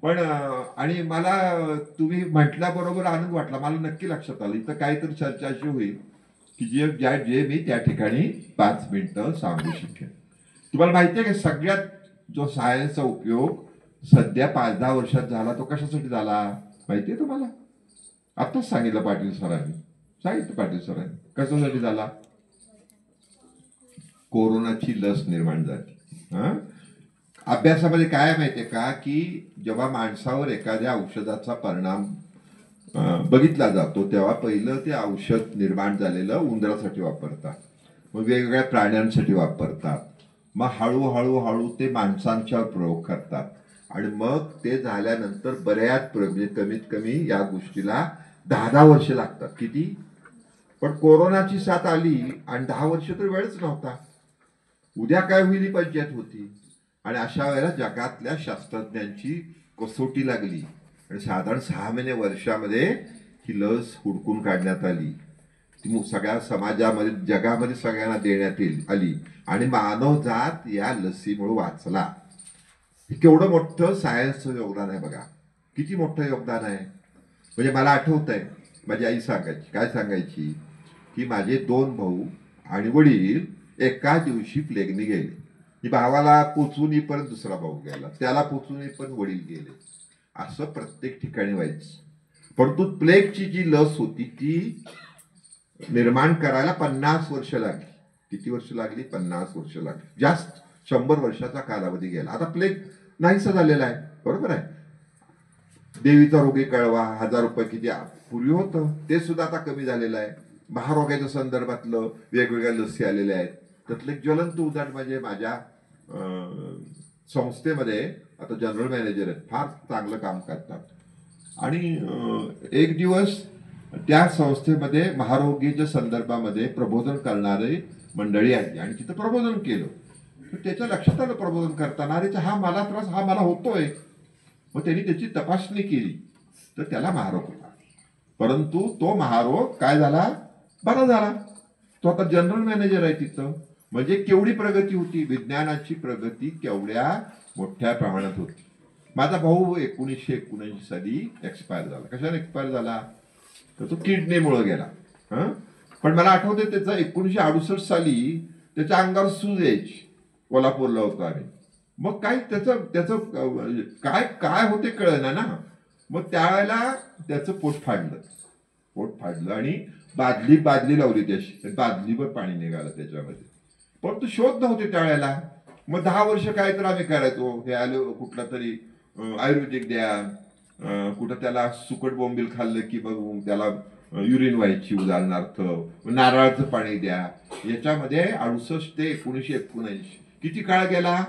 पण आणि मला तुम्ही म्हटल्याबरोबर आनंद वाटला. मला नक्की लक्षात आलं इथं काहीतरी चर्चा अशी होईल की जे मी त्या ठिकाणी 5 मिनिटं सांगू शकेन. तुम्हाला माहिती आहे की सगळ्यात जो सायन्सचा उपयोग सध्या 5-10 वर्षात झाला तो कशासाठी झाला माहिती आहे तुम्हाला? आत्ताच सांगितलं पाटील सरांनी. कशासाठी झाला? कोरोनाची लस निर्माण झाली. अभ्यासामध्ये काय माहितीये का की जेव्हा माणसावर एखाद्या औषधाचा परिणाम बघितला जातो तेव्हा पहिलं ते औषध निर्माण झालेलं उंदरासाठी वापरतात, मग वेगवेगळ्या प्राण्यांसाठी वापरतात, मग हळूहळू ते माणसांच्यावर प्रयोग करतात आणि मग ते झाल्यानंतर बऱ्याच प्रयोग म्हणजे कमीत कमी या गोष्टीला 10 वर्ष लागतात. किती? पण कोरोनाची साथ आली आणि 10 वर्ष तर वेळच नव्हता. उद्या काय होईल ही पंचायत होती. आणि अशा वेळेला जगातल्या शास्त्रज्ञांची कसोटी लागली आणि साधारण 6 महिने वर्षामध्ये ही लस हुडकून काढण्यात आली. ती सगळ्या समाजामध्ये जगामध्ये सगळ्यांना देण्यात आली आणि मानवजात या लसीमुळे वाचला. केवढं मोठं सायन्सचं योगदान आहे बघा. किती मोठं योगदान आहे. म्हणजे मला आठवत आहे माझी आई सांगायची, काय सांगायची की माझे 2 भाऊ आणि वडील एका दिवशी प्लेगने गेले. भावाला पोचून येईपर्यंत दुसरा भाऊ गेला, त्याला पोचून येईपर्यंत वडील गेले. असं प्रत्येक ठिकाणी व्हायचं. परंतु प्लेगची जी लस होती ती निर्माण करायला 50 वर्ष लागली. किती वर्ष लागली? 50 वर्ष लागली. जास्त 100 वर्षाचा कालावधी गेला. आता प्लेग नाहीसा झालेला आहे, बरोबर आहे. देवीचा रोगी कळवा 1000 रुपये किती पूर्वी होतं ते सुद्धा आता कमी झालेलं आहे. महारोगाच्या संदर्भातलं वेगवेगळ्या लसी आलेल्या आहेत. त्यातलं एक ज्वलंत उदाहरण म्हणजे माझ्या संस्थेमध्ये आता जनरल मॅनेजर आहेत, फार चांगलं काम करतात. आणि एक दिवस त्या संस्थेमध्ये महारोगीच्या संदर्भामध्ये प्रबोधन करणारी मंडळी आली आणि तिथं प्रबोधन केलं. तर त्याच्या लक्षात आलं प्रबोधन करताना अरे हा मला त्रास हा मला होतोय. मग त्यांनी त्याची तपासणी केली तर त्याला महारोग होता. परंतु तो महारोग काय झाला? बरा झाला. तो आता जनरल मॅनेजर आहे तिथं. म्हणजे केवढी प्रगती होती. विज्ञानाची प्रगती केवढ्या मोठ्या प्रमाणात होती. माझा भाऊ 1979 साली एक्सपायर झाला. कशाने एक्सपायर झाला? तर तो किडनीमुळे गेला. पण मला आठवते त्याचा 1968 साली त्याच्या अंगावर सूज यायची. कोल्हापूरला होतो आम्ही. मग काय त्याचं काय होते कळना ना. मग त्यावेळेला त्याचं पोट फाडलं आणि बादली लावली त्याची. बादलीवर पाणी निघालं त्याच्यामध्ये. पण तो शोध नव्हते त्यावेळेला. मग 10 वर्ष काय तर आम्ही करायचो, हे आलो कुठला तरी आयुर्वेदिक द्या, कुठं त्याला सुकट बोंबील खाल्लं की बघू त्याला युरिन व्हायची उदाहरणार्थ, नारळाचं पाणी द्या. याच्यामध्ये 68 ते 1979 किती काळ गेला?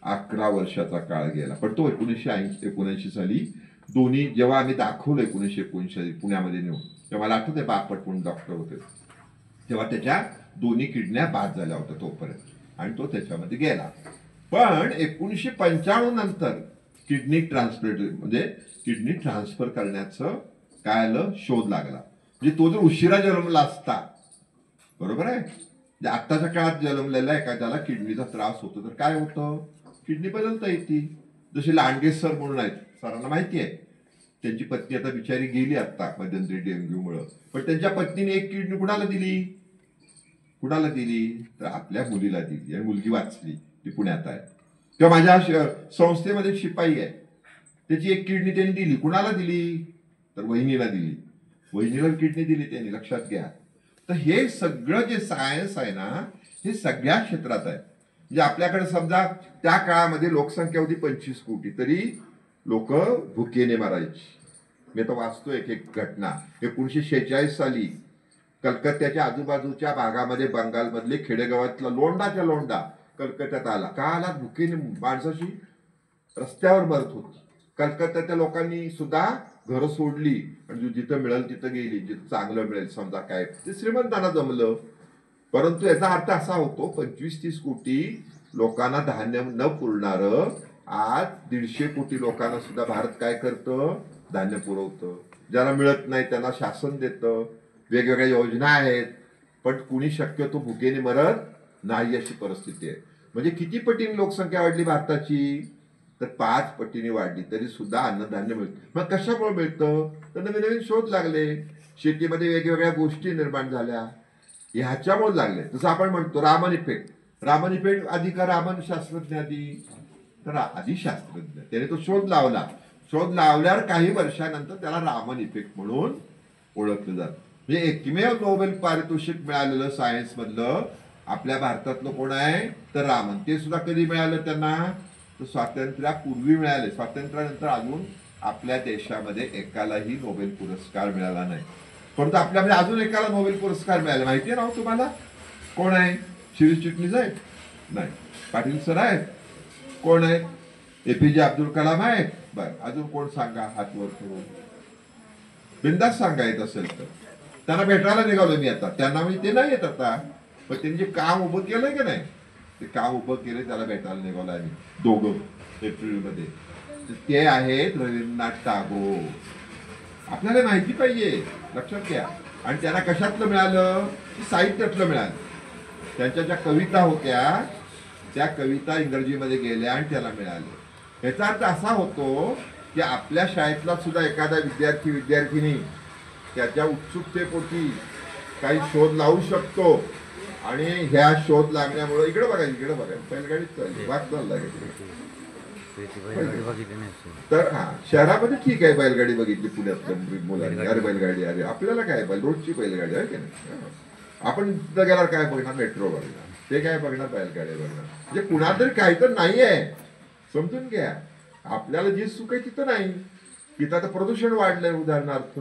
11 वर्षाचा काळ गेला. पण तो 1979 साली दोन्ही जेव्हा आम्ही दाखवलं 1979 साली पुण्यामध्ये नेऊन, तेव्हा मला आठवत आहे बापट म्हणून डॉक्टर होते, तेव्हा त्याच्या दोन्ही किडन्या बाद झाल्या होत्या तोपर्यंत, आणि तो त्याच्यामध्ये गेला. पण 1995 नंतर किडनी ट्रान्सप्लांट म्हणजे किडनी ट्रान्सफर करण्याचं काय आलं, शोध लागला. म्हणजे तो जर उशिरा जन्मला असता, बरोबर आहे, म्हणजे आत्ताच्या काळात जन्मलेला एखाद्याला किडनीचा त्रास होतो तर काय होतं, किडनी बदलता येते. जसे लांडगे सर म्हणून आहेत, सरांना माहिती आहे, त्यांची पत्नी आता बिचारी गेली आता मध्यंतरी डेंग्यूमुळं, पण त्यांच्या पत्नीने एक किडनी कुणाला दिली, कुणाला दिली तर आपल्या मुलीला दिली, आणि मुलगी वाचली, ती पुण्यात आहे. किंवा माझ्या संस्थेमध्ये शिपाई आहे, त्याची एक किडनी त्यांनी दिली, कुणाला दिली तर वहिनीला दिली, वहिनीला किडनी दिली त्यांनी, लक्षात घ्या. तर हे सगळं जे सायन्स आहे ना, हे सगळ्या क्षेत्रात आहे. म्हणजे आपल्याकडे समजा त्या काळामध्ये लोकसंख्या होती 25 कोटी, तरी लोक भुकेने मारायची. मी आता वाचतो एक घटना. 1946 साली कलकत्त्याच्या आजूबाजूच्या भागामध्ये बंगालमधले खेडेगावातला लोंडाच्या लोंडा कलकत्त्यात आला. का आला? भुकेने माणसाशी रस्त्यावर मरत होती. कलकत्त्याच्या लोकांनी सुद्धा घरं सोडली आणि जिथं मिळेल तिथं गेली, जिथं चांगलं मिळेल समजा काय ते श्रीमंतांना जमलं. परंतु याचा अर्थ असा होतो 25-30 कोटी लोकांना धान्य न पुरणारं आज 150 कोटी लोकांना सुद्धा भारत काय करतं, धान्य पुरवतं. ज्याला मिळत नाही त्यांना शासन देतं, वेगवेगळ्या योजना आहेत, पण कुणी शक्यतो भुकेने मरत नाही अशी परिस्थिती आहे. म्हणजे किती पटीने लोकसंख्या वाढली भारताची, तर 5 पटीने वाढली, तरी सुद्धा अन्नधान्य मिळतं. मग कशामुळे मिळतं, तर नवीन नवीन शोध लागले, शेतीमध्ये वेगवेगळ्या गोष्टी निर्माण झाल्या, ह्याच्यामुळे लागले. जसं आपण म्हणतो रामन इफेक्ट. रामन इफेक्ट आधी का रामन शास्त्रज्ञ आधी, तर आधी शास्त्रज्ञ, त्याने तो शोध लावला. शोध लावल्यावर काही वर्षानंतर त्याला रामन इफेक्ट म्हणून ओळखलं जातं. म्हणजे एकमेव नोबेल पारितोषिक मिळालेलं सायन्स मधलं आपल्या भारतातलं कोण आहे, तर रामन. ते सुद्धा कधी मिळालं त्यांना, तर स्वातंत्र्यापूर्वी मिळाले. स्वातंत्र्यानंतर अजून आपल्या देशामध्ये एकालाही नोबेल पुरस्कार मिळाला नाही. परंतु आपल्यामध्ये अजून एकाला नोबेल पुरस्कार मिळाला. माहिती आहे ना तुम्हाला, कोण आहे? शिरीष चिटणीस आहे? नाही. पाटील सर आहेत? कोण आहे? APJ अब्दुल कलाम आहेत? बर, अजून कोण सांगा, हात वर करून. बिंदास सांगायचं असेल तर त्यांना भेटायला निघालो मी आता. त्यांना म्हणजे ते नाही येत आता, पण त्यांनी जे काम उभं केलंय की नाही, ते काम उभं केलंय, त्याला भेटायला निघालो आम्ही दोघं एप्रिलमध्ये. ते आहेत रवींद्रनाथ टागोर. आपल्याला माहिती पाहिजे, लक्षात घ्या. आणि त्यांना कशातलं मिळालं, साहित्यातलं मिळालं. त्यांच्या ज्या कविता होत्या त्या कविता इंग्रजीमध्ये गेल्या आणि त्याला मिळाल्या. याचा अर्थ असा होतो की आपल्या शाळेतला सुद्धा एखादा विद्यार्थी त्याच्या उत्सुकतेपोटी काही शोध लावू शकतो, आणि ह्या शोध लागण्यामुळे इकडे बघा बैलगाडीच चालली, वाट चालला. तर हा, शहरामध्ये ठीक आहे बैलगाडी बघितली पुण्यात मुलांनी, अरे बैलगाडी, अरे आपल्याला काय रोजची बैलगाडी आहे की नाही. आपण तिथं गेल्यावर काय बघणार, मेट्रो बघणार, ते काय बघणार, बैलगाडी बघणार. म्हणजे कुणाला तरी काही तर नाही आहे, समजून घ्या. आपल्याला जे सुख आहे तिथं नाही. तिथं आता प्रदूषण वाढलंय उदाहरणार्थ.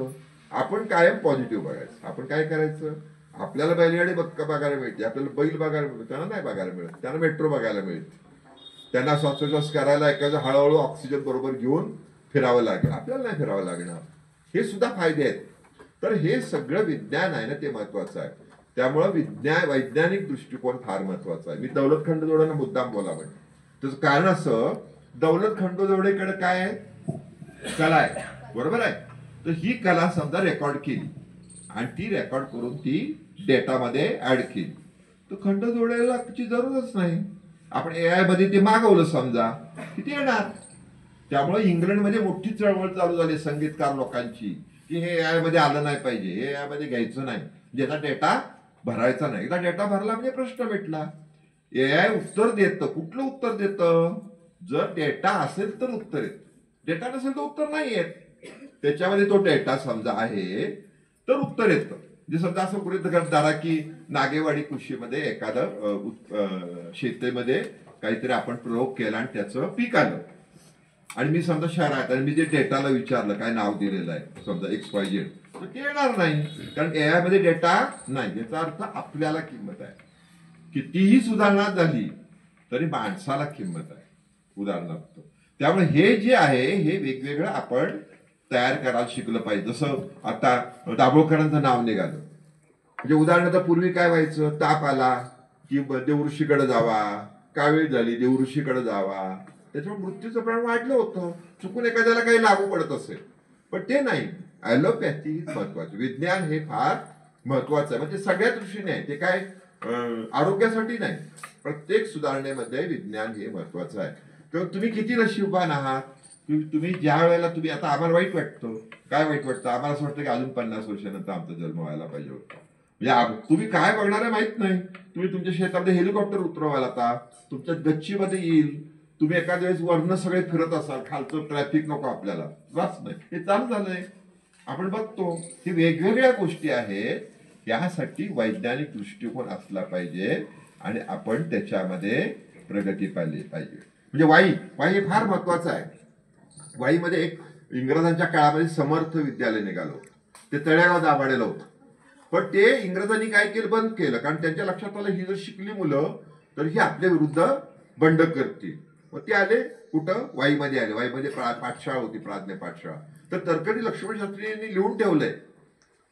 आपण कायम पॉझिटिव्ह बघायचं. आपण काय करायचं, आपल्याला बैलगाडी बघायला मिळते, आपल्याला बैल बघायला मिळते, त्यांना नाही बघायला मिळत. त्यांना मेट्रो बघायला मिळते. त्यांना श्वासोच्छ्वास करायला एखादं हळूहळू ऑक्सिजन बरोबर घेऊन फिरावं लागेल, आपल्याला नाही फिरावं लागणार. हे सुद्धा फायदे आहेत. तर हे सगळं विज्ञान आहे ना, ते महत्वाचं आहे. त्यामुळं वैज्ञानिक दृष्टिकोन फार महत्वाचा आहे. मी दौलत खंडजोडेंना मुद्दाम बोलावं, त्याचं कारण असं, दौलत खंडजोडेकडे काय आहे, कला आहे, बरोबर आहे. तर ही कला समजा रेकॉर्ड केली आणि ती रेकॉर्ड करून ती डेटामध्ये ऍड केली, तर खंडजोडेला त्याची जरूरच नाही. आपण AI मध्ये ते मागवलं समजा, किती येणार. त्यामुळे इंग्लंडमध्ये मोठी चळवळ चालू झाली संगीतकार लोकांची, की हे AI मध्ये आलं नाही पाहिजे, हे AI मध्ये घ्यायचं नाही, ज्याचा डेटा भरायचा नाही. एकदा डेटा भरला म्हणजे प्रश्न मिटला. AI उत्तर देतं. कुठलं उत्तर देतं, जर डेटा असेल तर उत्तर येत, डेटा नसेल तर उत्तर नाही येत. त्याच्यामध्ये तो डेटा समजा आहे तर उत्तर येतं. जे समजा असं गृहीत धरा की नागेवाडी कृषीमध्ये एखादं शेतीमध्ये काहीतरी आपण प्रयोग केला आणि त्याचं पीक आलं आणि मी समजा शहरात आणि मी जे डेटाला विचारलं काय नाव दिलेलं आहे समजा XYZ तर ते येणार नाही, कारण AI मध्ये डेटा नाही. याचा अर्थ आपल्याला किंमत आहे. कितीही सुधारणा झाली तरी माणसाला किंमत आहे उदाहरणार्थ. त्यामुळे हे जे आहे हे वेगवेगळं आपण तयार करायला शिकलं पाहिजे. जसं आता दाभोळकरांचं नाव निघालं म्हणजे उदाहरणार्थ पूर्वी काय व्हायचं, ताप आला की देवऋषीकडे जावा, कावीळ झाली देवऋषीकडे जावा, त्याच्यामुळे मृत्यूचं प्रमाण वाढलं होतं. चुकून एखाद्याला काही लागू पडत असेल पण ते नाही. ॲलोपॅथी महत्वाची, विज्ञान हे फार महत्वाचं आहे म्हणजे सगळ्या दृष्टीने आहे. ते काय आरोग्यासाठी नाही, प्रत्येक सुधारणेमध्ये विज्ञान हे महत्वाचं आहे. तर तुम्ही किती नशीबवान आहात. तुम्ही ज्या वेळेला तुम्ही आता आम्हाला वाईट वाटतं, काय वाईट वाटतं आम्हाला असं वाटतं की अजून 50 वर्षानंतर आमचा जन्म व्हायला पाहिजे होता. म्हणजे तुम्ही काय बघणार आहे माहित नाही. तुम्ही तुमच्या शेतामध्ये हेलिकॉप्टर उतरवाल, आता तुमच्या गच्चीमध्ये येईल, तुम्ही एखाद्या वेळेस वरनं सगळे फिरत असाल, खालचं ट्रॅफिक नको आपल्याला, त्रास नाही. हे चालू झालंय आपण बघतो. हे वेगवेगळ्या गोष्टी आहेत. यासाठी वैज्ञानिक दृष्टिकोन असला पाहिजे आणि आपण त्याच्यामध्ये प्रगती पाहिली पाहिजे. म्हणजे वाई हे फार महत्वाचं आहे. वाईमध्ये एक इंग्रजांच्या काळामध्ये समर्थ विद्यालय निघालं, ते तळेगाव दाभाडेला होतं. पण ते इंग्रजांनी काय केलं, बंद केलं, कारण त्यांच्या लक्षात आलं ही जर शिकली मुलं तर ही आपल्या विरुद्ध बंड करतील. मग ते आले कुठं, वाईमध्ये आले. वाईमध्ये पाठशाळा होती, प्राज्ञ पाठशाळा. तर तर्कती लक्ष्मण शास्त्री यांनी लिहून ठेवलंय.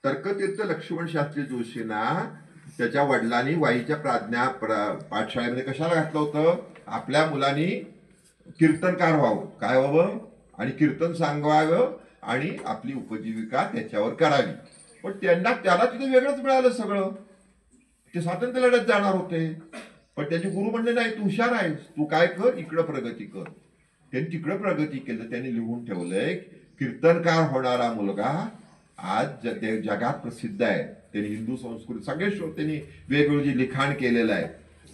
तर्कतीर्थ लक्ष्मण शास्त्री जोशींना त्याच्या वडिलांनी वाईच्या प्राज्ञा पाठशाळेमध्ये कशाला घातलं होतं, आपल्या मुलांनी कीर्तनकार व्हावं, काय व्हावं आणि कीर्तन सांगवावं आणि आपली उपजीविका त्याच्यावर करावी. पण त्याला तिथे वेगळंच मिळालं सगळं. ते स्वातंत्र्य लढ्यात जाणार होते पण त्याचे गुरु म्हणले नाही, तू हुशार आहेस, तू काय कर, इकडं प्रगती कर. त्यांनी तिकडं प्रगती केलं. त्यांनी लिहून ठेवलंय कीर्तनकार होणारा मुलगा आज जगात प्रसिद्ध आहे. त्यांनी हिंदू संस्कृती सगळे त्यांनी वेगवेगळं जे लिखाण केलेलं आहे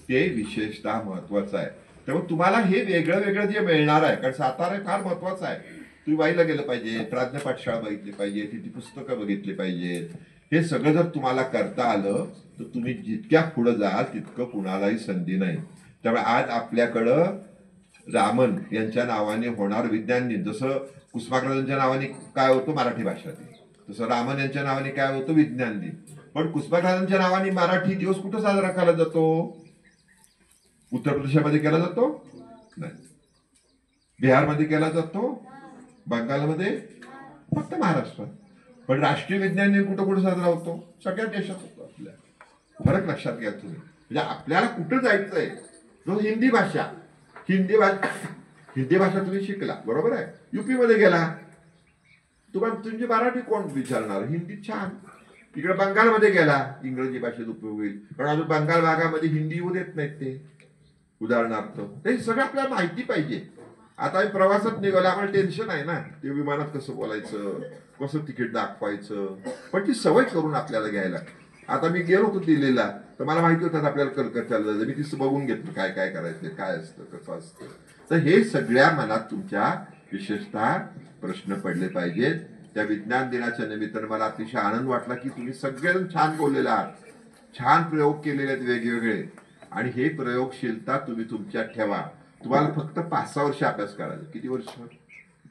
ते विशेषतः महत्वाचं आहे. त्यामुळे तुम्हाला हे वेगळं वेगळं जे मिळणार आहे, कारण सातारा फार महत्वाचं आहे. तुम्ही वाईला गेलं पाहिजे, प्राज्ञ पाठशाळा बघितली पाहिजे, तिथे पुस्तकं बघितली पाहिजेत. हे सगळं जर तुम्हाला करता आलं तर तुम्ही जितक्या पुढे जाल तितकं कुणालाही संधी नाही. त्यामुळे आज आपल्याकडं रामन यांच्या नावाने होणार विज्ञान दिन, जसं कुसुमाग्रजांच्या नावाने काय होतं मराठी भाषा दिन, तसं रामन यांच्या नावाने काय होतं विज्ञान दिन. पण कुसुमाग्रजांच्या नावाने मराठी दिवस कुठं साजरा केला जातो, उत्तर प्रदेशामध्ये केला जातो नाही, बिहारमध्ये केला जातो, बंगालमध्ये, फक्त महाराष्ट्रात. पण राष्ट्रीय विज्ञान दिन कुठं कुठं साजरा होतो, सगळ्या देशात होतो. आपल्या फरक लक्षात घ्या तुम्ही. म्हणजे आपल्याला कुठं जायचंय, जो हिंदी भाषा तुम्ही शिकला बरोबर आहे, युपी मध्ये गेला तुम्हाला तुमची मराठी कोण विचारणार, हिंदी छान. इकडे बंगालमध्ये गेला इंग्रजी भाषेत उपयोग होईल, कारण अजून बंगाल भागामध्ये हिंदी येऊ देत नाहीत ते उदाहरणार्थ. हे सगळं आपल्याला माहिती पाहिजे. आता आम्ही प्रवासात निघालो, आम्हाला टेन्शन आहे ना, ते विमानात कसं बोलायचं, कसं तिकीट दाखवायचं, पण ती सवय करून आपल्याला घ्यायला. आता मी गेलो होतो दिल्लीला तर मला माहिती होतं आपल्याला कलकत्त्याला जायचं, मी तिथं बघून घेतलं काय काय करायचं, काय असतं कसं असतं. तर हे सगळ्या मनात तुमच्या विशेषतः प्रश्न पडले पाहिजेत. त्या विज्ञान दिनाच्या निमित्तानं मला अतिशय आनंद वाटला की तुम्ही सगळेजण छान बोललेले आहात, छान प्रयोग केलेले आहेत वेगवेगळे. आणि हे प्रयोगशीलता तुम्ही तुमच्यात ठेवा. तुम्हाला फक्त 5-6 वर्ष अभ्यास करायचा. किती वर्ष?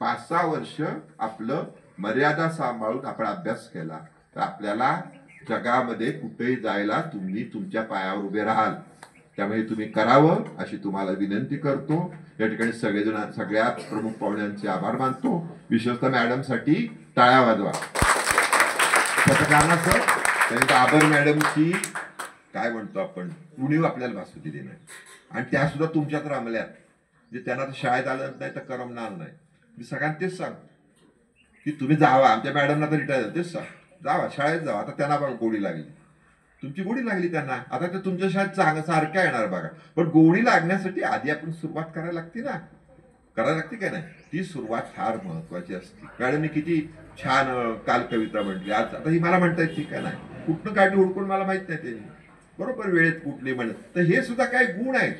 5-6 वर्ष आपलं मर्यादा सांभाळून आपण अभ्यास केला तर आपल्याला जगामध्ये कुठेही जायला तुम्ही तुमच्या पायावर उभे राहाल. त्यामुळे तुम्ही करावं अशी तुम्हाला विनंती करतो. या ठिकाणी सगळेजण सगळ्या प्रमुख पाहुण्यांचे आभार मानतो. विशेषतः मॅडमसाठी टाळ्या वाजवा. त्याचं कारण असं त्यांनी आभार मॅडमची काय म्हणतो आपण उणीव आपल्याला भासू दिली नाही आणि त्या सुद्धा तुमच्यात रमल्यात. म्हणजे त्यांना तर शाळेत आलं नाही तर करमणार नाही. मी सगळ्यांना तेच सांगतो की तुम्ही जावा. आमच्या मॅडमना तर रिटायर झालं तेच सांग, जावा शाळेत जावा. आता त्यांना बघा गोडी लागली, तुमची गोडी लागली त्यांना, आता ते तुमच्या शाळेत सारख्या येणार बघा. पण गोडी लागण्यासाठी आधी आपण सुरुवात करायला लागते ना, करायला लागते काय नाही, ती सुरुवात फार महत्वाची असते. मॅडमने किती छान काल कविता म्हटली, आज आता ही मला म्हणता येते का नाही, कुठनं काढली हुडकून मला माहित नाही त्यांनी बरोबर वेळेत कुठली म्हणत. तर हे सुद्धा काही गुण आहेत,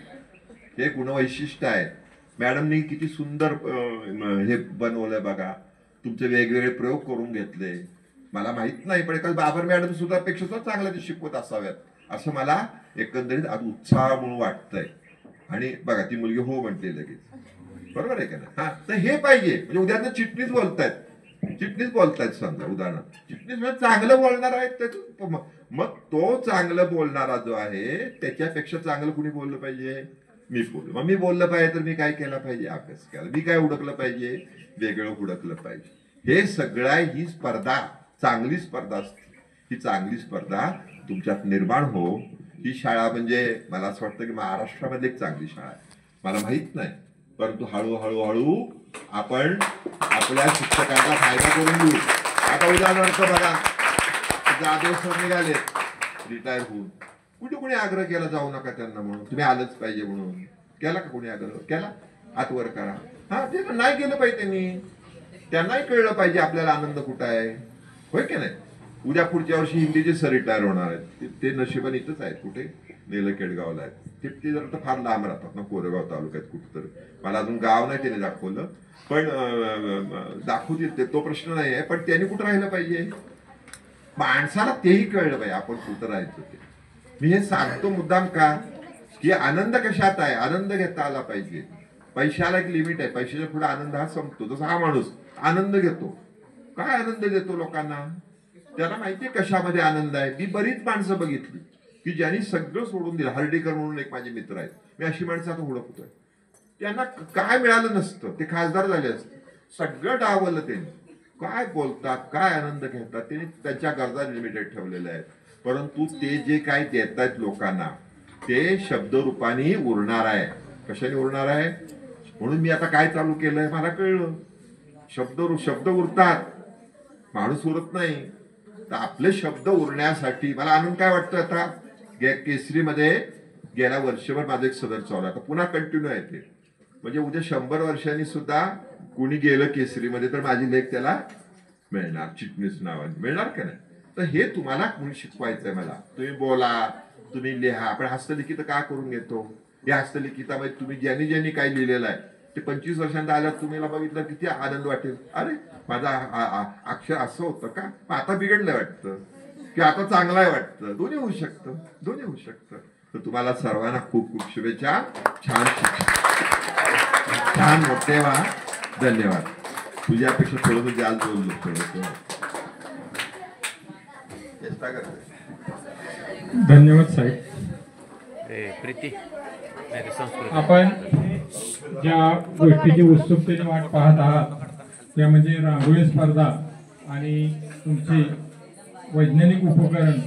हे गुणवैशिष्ट्य आहेत. मॅडमने किती सुंदर हे बनवलंय बघा, तुमचे वेगवेगळे प्रयोग करून घेतले. मला माहित नाही पण एखाद बाबर मॅडम सुद्धा पेक्षा सुद्धा चांगलं ते शिकवत असाव्यात असं मला एकंदरीत आज उत्साह म्हणून वाटतंय. आणि बघा ती मुलगी हो म्हणते लगेच, बरोबर आहे का ना? हा, तर हे पाहिजे. म्हणजे उद्या चिटणीस बोलतायत समजा, उदाहरण चिटणीस म्हणजे चांगलं बोलणार आहे त्याचं, मग तो चांगलं बोलणारा जो आहे त्याच्यापेक्षा चांगलं कुणी बोललं पाहिजे? मी बोललो. मग मी बोललं पाहिजे तर मी काय केलं पाहिजे? अभ्यास केला. मी काय हुडकलं पाहिजे? वेगळं हुडकलं पाहिजे. हे सगळं ही स्पर्धा, चांगली स्पर्धा असते. ही चांगली स्पर्धा तुमच्यात निर्माण हो. ही शाळा म्हणजे मला असं वाटतं की महाराष्ट्रामध्ये एक चांगली शाळा आहे. मला माहित नाही, परंतु हळूहळू आपण आपल्या शिक्षकांचा फायदा करून घेऊ. आता उदाहरणार्थ बघा, जाधव सर निघाले रिटायर होऊन, कुठे कोणी आग्रह केला जाऊ नका त्यांना म्हणून, तुम्ही आलंच पाहिजे म्हणून? केला का कोणी आग्रह? केला? हात वर करा. हा, ते नाही केलं पाहिजे त्यांनी. त्यांनाही कळलं पाहिजे आपल्याला आनंद कुठं आहे, होय की नाही? उद्या पुढच्या वर्षी हिंदीचे सर रिटायर होणार आहेत. ते नशिबाने इथंच आहेत, कुठे? नेलखेडगावला आहेत. ते जर तर फार लांब राहतात ना, कोरेगाव तालुक्यात कुठं. तर मला अजून गाव नाही त्याने दाखवलं, पण दाखवतील ते, तो प्रश्न नाही आहे. पण त्यांनी कुठं राहिलं पाहिजे? माणसाला तेही कळलं पाहिजे आपण कुठं राहायचं ते. मी हे सांगतो मुद्दाम का, की आनंद कशात आहे? आनंद घेता आला पाहिजे. पैशाला एक लिमिट आहे, पैशाच्या पुढे आनंद हा संपतो. जसा हा माणूस आनंद घेतो, काय आनंद देतो लोकांना? त्याला माहितीये कशामध्ये आनंद आहे. मी बरीच माणसं बघितली की ज्यांनी सगळं सोडून दिलं. हर्डीकर म्हणून एक माझे मित्र आहेत, मी अशी माणसं आता ओळखतोय. त्यांना काय मिळालं नसतं, ते खासदार झाले असते. सगळं डावलं त्यांनी. काय बोलतात, काय आनंद घेतात, त्यांनी त्यांच्या गरजा लिमिटेड ठेवलेल्या आहेत. परंतु ते जे काय देत आहेत लोकांना, ते शब्दरूपाने उरणार आहे. कशाने उरणार आहे? म्हणून मी आता काय चालू केलंय, मला कळलं. शब्द उरतात, माणूस उरत नाही. तर आपले शब्द उरण्यासाठी मला आनंद काय वाटतं, आता केसरीमध्ये गेल्या वर्षभर माझं एक सदर चालू आहे, आता पुन्हा कंटिन्यू आहे ते. म्हणजे उद्या 100 वर्षांनी सुद्धा कोणी गेलं केसरीमध्ये तर माझी लेख त्याला मिळणार, चिटणीस नावाने मिळणार का नाही? तर हे तुम्हाला कोणी शिकवायचंय मला. तुम्ही बोला, तुम्ही लिहा. आपण हस्तलिखित का करून घेतो? या हस्तलिखितामध्ये तुम्ही ज्यांनी काय लिहिलेलं आहे ते 25 वर्षांत आल्यावर तुम्हाला बघितलं किती आनंद वाटेल. अरे माझा अक्षर असं होतं का, आता बिघडलं वाटतं, की आता चांगलं आहे वाटतं. दोन्ही होऊ शकतं. तर तुम्हाला सर्वांना खूप खूप शुभेच्छा. छान मोठे व्हा. धन्यवाद. तुझ्यापेक्षा थोडं म्हणजे आज बोललो थोडं. धन्यवाद साहेब. प्रीती, आपण ज्या गोष्टीची उत्सुकतेने वाट पाहत आहात त्या म्हणजे रांगोळी स्पर्धा आणि तुमचे वैज्ञानिक उपकरण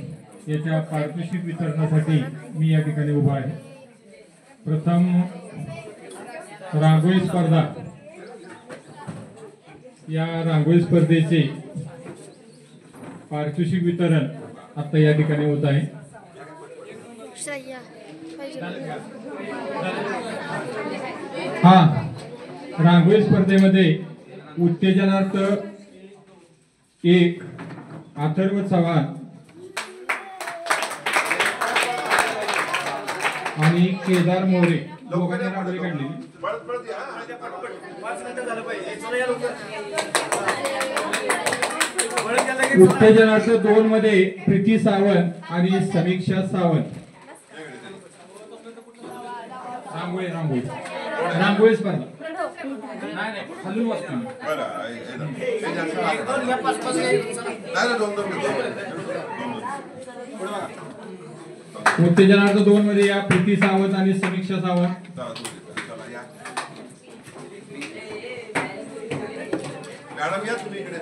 याच्या पारितोषिक वितरणासाठी मी या ठिकाणी उभा आहे. प्रथम रांगोळी स्पर्धा, या रांगोळी स्पर्धेचे पारितोषिक वितरण आता या ठिकाणी होत आहे. हा, रांगोळी स्पर्धेमध्ये उत्तेजनार्थ 1 अथर्व चव्हाण आणि केदार मोरे दोघांनी रांगोळी काढली. उत्तेजनार्थ 2 मध्ये प्रीती सावंत आणि समीक्षा सावंत. रांगोळी स्पर्धा खालून वाचतो. उत्तेजनार्थ 2 मध्ये या प्रीती सावंत आणि समीक्षा सावंत. मॅडम या तुम्ही इकडे.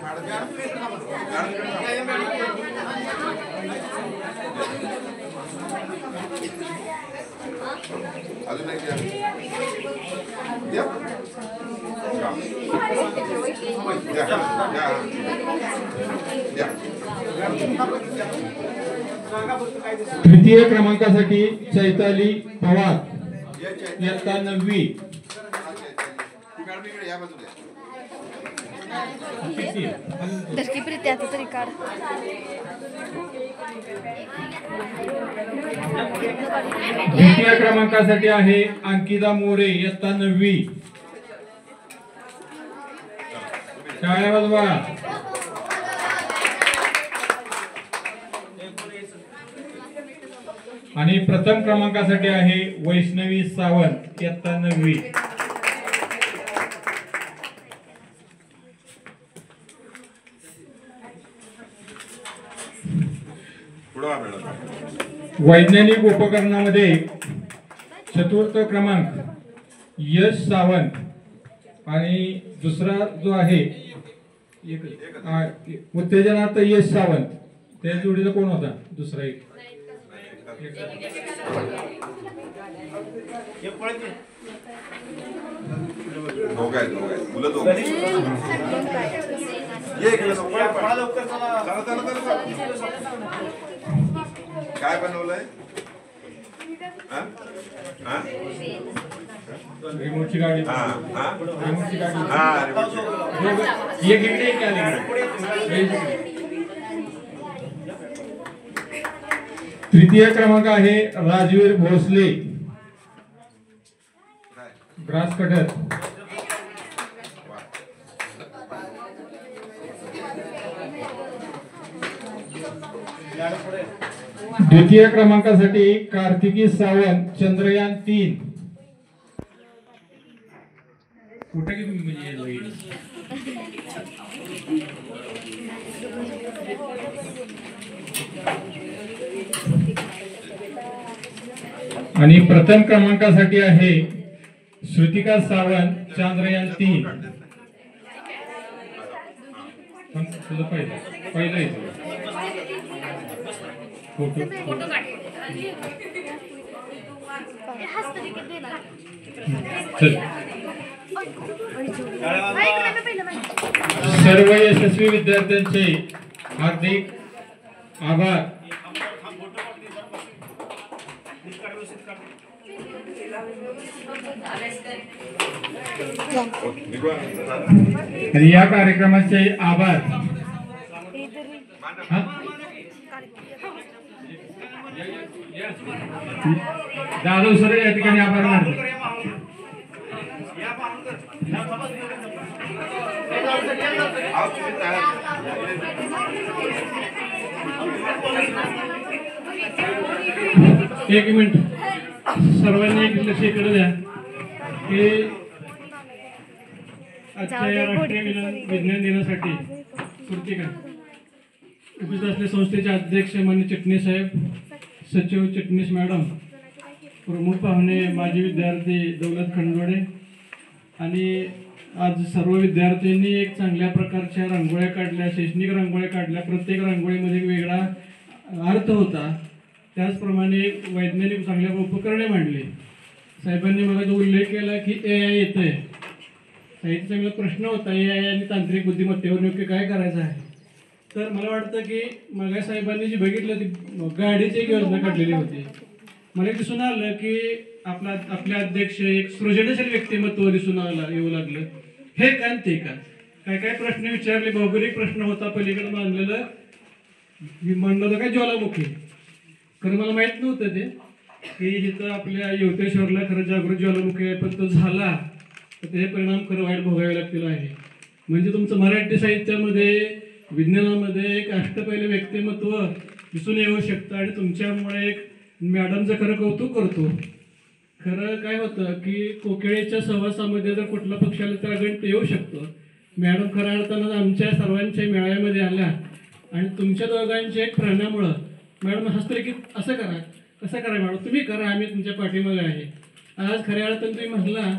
अजून एक तृतीय क्रमांकासाठी चैताली पवार इयत्ता 9वी. द्वितीय क्रमांकासाठी आहे अंकिता मोरे इयत्ता 9वी. टाळ्या वाजवा. आणि प्रथम क्रमांकासाठी आहे वैष्णवी सावंत, इयत्ता 9वी. वैज्ञानिक उपकरणामध्ये चतुर्थ क्रमांक यश सावंत आणि दुसरा जो आहे उत्तेजनार्थ यश सावंत, त्या जोडीचा कोण होता दुसरा एक? काय बनवलंय? रिमोटची गाडी. रिमोटची गाडी. एक इकडे एक अलीकडे. तृतीय क्रमांक आहे राजवीर भोसले, ग्रास कटर. द्वितीय क्रमांकासाठी कार्तिकी सावंत, चंद्रयान 3. कुठे की तुम्ही म्हणजे आणि प्रथम क्रमांकासाठी आहे श्रुतिका सावंत, चांद्रयान 3. तुझं पहिलं येतो फोटो. सर्व यशस्वी विद्यार्थ्यांचे हार्दिक आभार. आणि या कार्यक्रमाचे आभार जाधव सर या ठिकाणी आभार मानतो. एक मिनिट सर्वांनी एक लक्ष इकडे द्या की आजच्या या राष्ट्रीय विज्ञान दिनासाठी कृतिका उपस्थित असलेल्या संस्थेचे अध्यक्ष माननीय चिटणीस साहेब, सचिव चिटणीस मॅडम, प्रमुख पाहुणे माजी विद्यार्थी दौलत खंडोडे आणि आज सर्व विद्यार्थ्यांनी एक चांगल्या प्रकारच्या रांगोळ्या काढल्या, शैक्षणिक रांगोळ्या काढल्या. प्रत्येक रांगोळीमध्ये वेगळा अर्थ होता. त्याचप्रमाणे एक वैज्ञानिक चांगल्या उपकरणे मांडली. साहेबांनी मला जो उल्लेख केला की AI येतंय, साहित्य चांगला प्रश्न होता AI आणि तांत्रिक बुद्धिमत्तेवर नेमके काय करायचं आहे. तर मला वाटतं की मग साहेबांनी जी बघितलं ती गाडीची एक योजना काढलेली होती. मला दिसून आलं की आपले अध्यक्ष एक सृजनशील व्यक्तिमत्व दिसून येऊ लागलं. हे का ते का काय काय प्रश्न विचारले. भौगोलिक प्रश्न होता, पलीकडे मानलेलं म्हणलं होतं काय ज्वालामुखी. खरं मला माहित नव्हतं ते की इथं आपल्या युवतेश्वरला खरं जागृत ज्वालामुखी आहे, पण तो झाला तर ते परिणाम खरं वाईट भोगावे लागतील आहे. म्हणजे तुमचं मराठी साहित्यामध्ये विज्ञानामध्ये एक अष्टपैलू व्यक्तिमत्व दिसून येऊ शकतं आणि तुमच्यामुळे एक मॅडमचं खरं कौतुक करतो. खरं काय होतं की कोकिळेच्या सहवासामध्ये जर कुठल्या पक्षाला तर गणित येऊ शकतो. मॅडम खऱ्या अर्थानं आमच्या सर्वांच्या मेळाव्यामध्ये आल्या आणि तुमच्या दोघांच्या एक प्रेरणामुळं मॅडम हसले की असं करा, कसं करा मॅडम, तुम्ही करा, आम्ही तुमच्या पाठीमागे आहे. आज खऱ्या अर्थानं तुम्ही म्हटला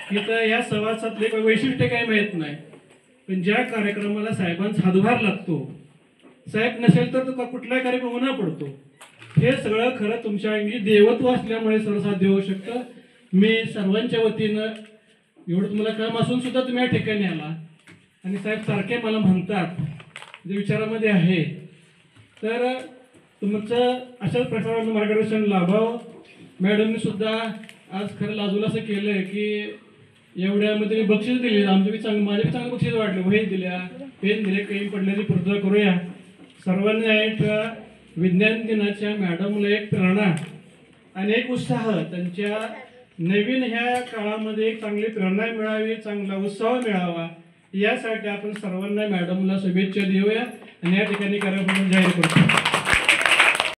की तर या सहवासातले वैशिष्ट्य काही माहीत नाही, पण ज्या कार्यक्रमाला साहेबांचा हातभार लागतो, साहेब नसेल तर तो कुठलाही कार्यक्रम उन्हा पडतो. हे सगळं खरं तुमच्या अंगी देवत्व असल्यामुळे सर्वसाध्य होऊ शकतं. मी सर्वांच्या वतीनं एवढं तुम्हाला काम असून सुद्धा तुम्ही या ठिकाणी आला आणि साहेब सारखे मला म्हणतात जे विचारामध्ये आहे, तर तुमचं अशाच प्रकारे मार्गदर्शन लाभावं. मॅडमने सुद्धा आज खरं लाजून असं केलं आहे की एवढ्यामध्ये मी बक्षीस दिले, आमचे बी चांगलं, माझे बी चांगलं बक्षीस वाटलं, वही दिल्या, पेन दिले, काही पडल्याची पूर्तता करूया. सर्वांनी आहे विज्ञान दिनाच्या मॅडमला एक प्रेरणा आणि एक उत्साह, त्यांच्या नवीन ह्या काळामध्ये एक चांगली प्रेरणा मिळावी, चांगला उत्साह मिळावा, यासाठी आपण सर्वांना मॅडमला शुभेच्छा देऊया आणि या ठिकाणी कार्यक्रम जाहीर करतो.